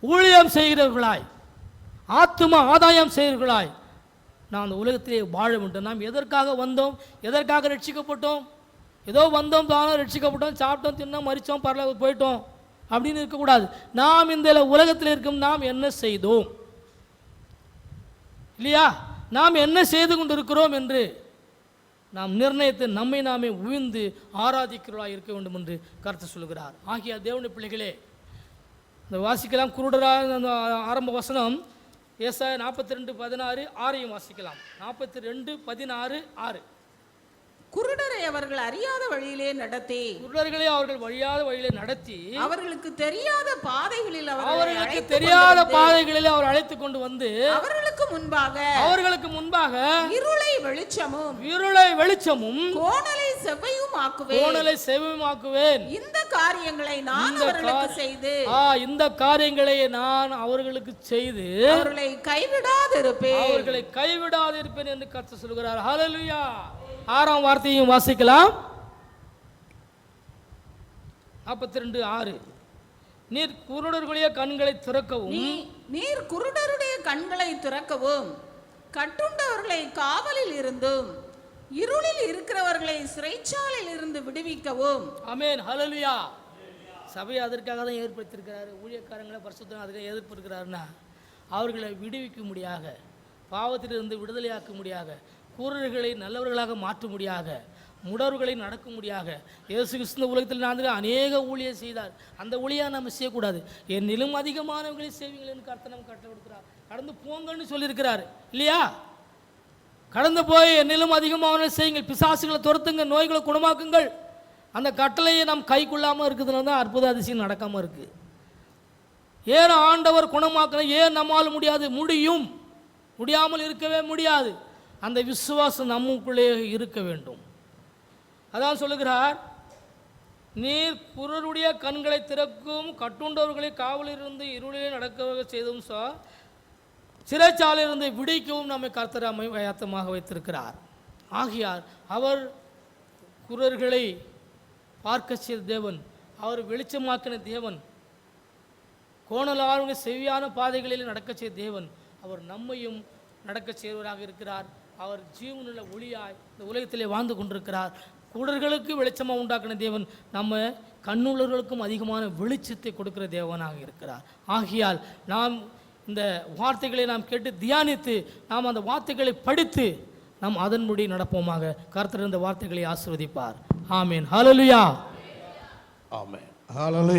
ஊழியம் செய்கிறவர்களாய், ஆத்தும ஆதாயம் செய்கிறவர்களாய் நாம் அந்த உலகத்திலே வாழ வேண்டும். நாம் எதற்காக வந்தோம்? எதற்காக ரட்சிக்கப்பட்டோம்? ஏதோ வந்தோம், தானோ ரட்சிக்கப்பட்டோம், சாப்பிட்டோம், தின்னோம், மரித்தோம், பரலோக போயிட்டோம் அப்படின்னு இருக்கக்கூடாது. நாம் இந்த உலகத்தில் இருக்கும் நாம் என்ன செய்தோம் இல்லையா? நாம் என்ன செய்து கொண்டு இருக்கிறோம் என்று நாம் நிர்ணயித்து நம்மை நாமே உயர்ந்து ஆராதிக்கிறவர்களாக இருக்க வேண்டும் என்று கர்த்தர் சொல்கிறார். ஆகிய தேவனுடைய பிள்ளைகளே, இந்த வாசிக்கலாம். குருடராக அந்த ஆரம்ப வசனம் ஏசாயா 42:16 6 வாசிக்கலாம். 42:16 குருடரை அவர்கள் அறியாத வழியிலே நடத்தி, குருடர்களை அவர்கள் வழியாத வழியிலே நடத்தி, அவர்களுக்கு தெரியாத பாதைகளில் அவர் அழைத்து கொண்டு வந்து, அவர்களுக்கு முன்பாக இருளை வெளிச்சமும் கோணலை செவ்வையும் ஆக்குவேன். இந்த காரியங்களை நான் அவர்களுக்கு செய்து அவர்களை கைவிடாதிருப்பேன் என்று கர்த்தர் சொல்கிறார். ஹல்லேலூயா. 6ஆம் வார்த்தையும் வாசிக்கலாம். 42:6 நீர் குருடருடைய கண்களை திறக்கவும், கட்டுண்டவர்களை காவலில் இருந்தும் இருளில் இருக்கிறவர்களை சிறைச்சாலையில் இருந்து விடுவிக்கவும். ஆமென். ஹல்லேலூயா. சபையை அதற்காக தான் ஏற்படுத்தியிருக்கிறாரு. ஊழியக்காரங்களை பரிசுத்தம் அதுக்காக எதிர்ப்பிருக்கிறாருன்னா அவர்களை விடுவிக்க முடியாக, பாவத்திலிருந்து விடுதலையாக்க முடியாக, குருடர்களை நல்லவர்களாக மாற்ற முடியாக, முடர்களை நடக்கும்படியாக இயேசு கிறிஸ்து இந்த உலகத்தில் நான் அநேக ஊழியம் செய்தார். அந்த ஊழியாக நம்ம செய்யக்கூடாது. என்னிலும் அதிகமானவர்களை செய்வீங்கள் என்று கர்த்தர் நம்ம கட்டளை கொடுக்கிறார். கடந்து போங்கன்னு சொல்லியிருக்கிறார் இல்லையா? கடந்து போய் என்னிலும் அதிகமானவர்களை செய்யுங்கள், பிசாசுகளை துரத்துங்க, நோய்களை குணமாக்குங்கள். அந்த கட்டளையை நாம் கை கொள்ளாமல் இருக்கிறதுனால தான் அற்புத அதிசயம் நடக்காமல் இருக்குது. ஏன் ஆண்டவர் குணமாக்கணும்? ஏன் நம்மால் முடியாது? முடியும், முடியாமல் இருக்கவே முடியாது. அந்த விசுவாசம் நமக்குள்ளே இருக்க வேண்டும். அதான் சொல்லுகிறார், நீர் குருடைய கண்களை திறக்கும், கட்டுண்டவர்களை காவலிலிருந்து இருளிலே நடக்க செய்தும் சிறைச்சாலையிலிருந்து விடுவிக்கவும் நம்மை கர்த்தர் ஆயத்தமாக வைத்திருக்கிறார். ஆகையால் அவர் குருடர்களை பார்க்க செய்த தேவன், அவர் வெளிச்சமாக்கின தேவன், கோணலான செவ்வியான பாதைகளில் நடக்க செய்த தேவன், அவர் நம்மையும் நடக்க செய்வராக இருக்கிறார். அவர் ஜீவனுள்ள ஒளியாய் இந்த உலகத்திலே வாழ்ந்து கொண்டிருக்கிறார். குருடர்களுக்கு வெளிச்சமாக உண்டாக்கின தேவன் நம்ம கண்ணுள்ளவர்களுக்கும் அதிகமான வெளிச்சத்தை கொடுக்கிற தேவனாக இருக்கிறார். ஆகையால் நாம் இந்த வார்த்தைகளை நாம் கேட்டு தியானித்து நாம் அந்த வார்த்தைகளை படித்து நாம் அதன்படி நடப்போமாக. கர்த்தர் இந்த வார்த்தைகளை ஆசீர்வதிப்பார். ஆமேன். ஹல்லேலூயா. ஆமென். ஹல்லேலூயா.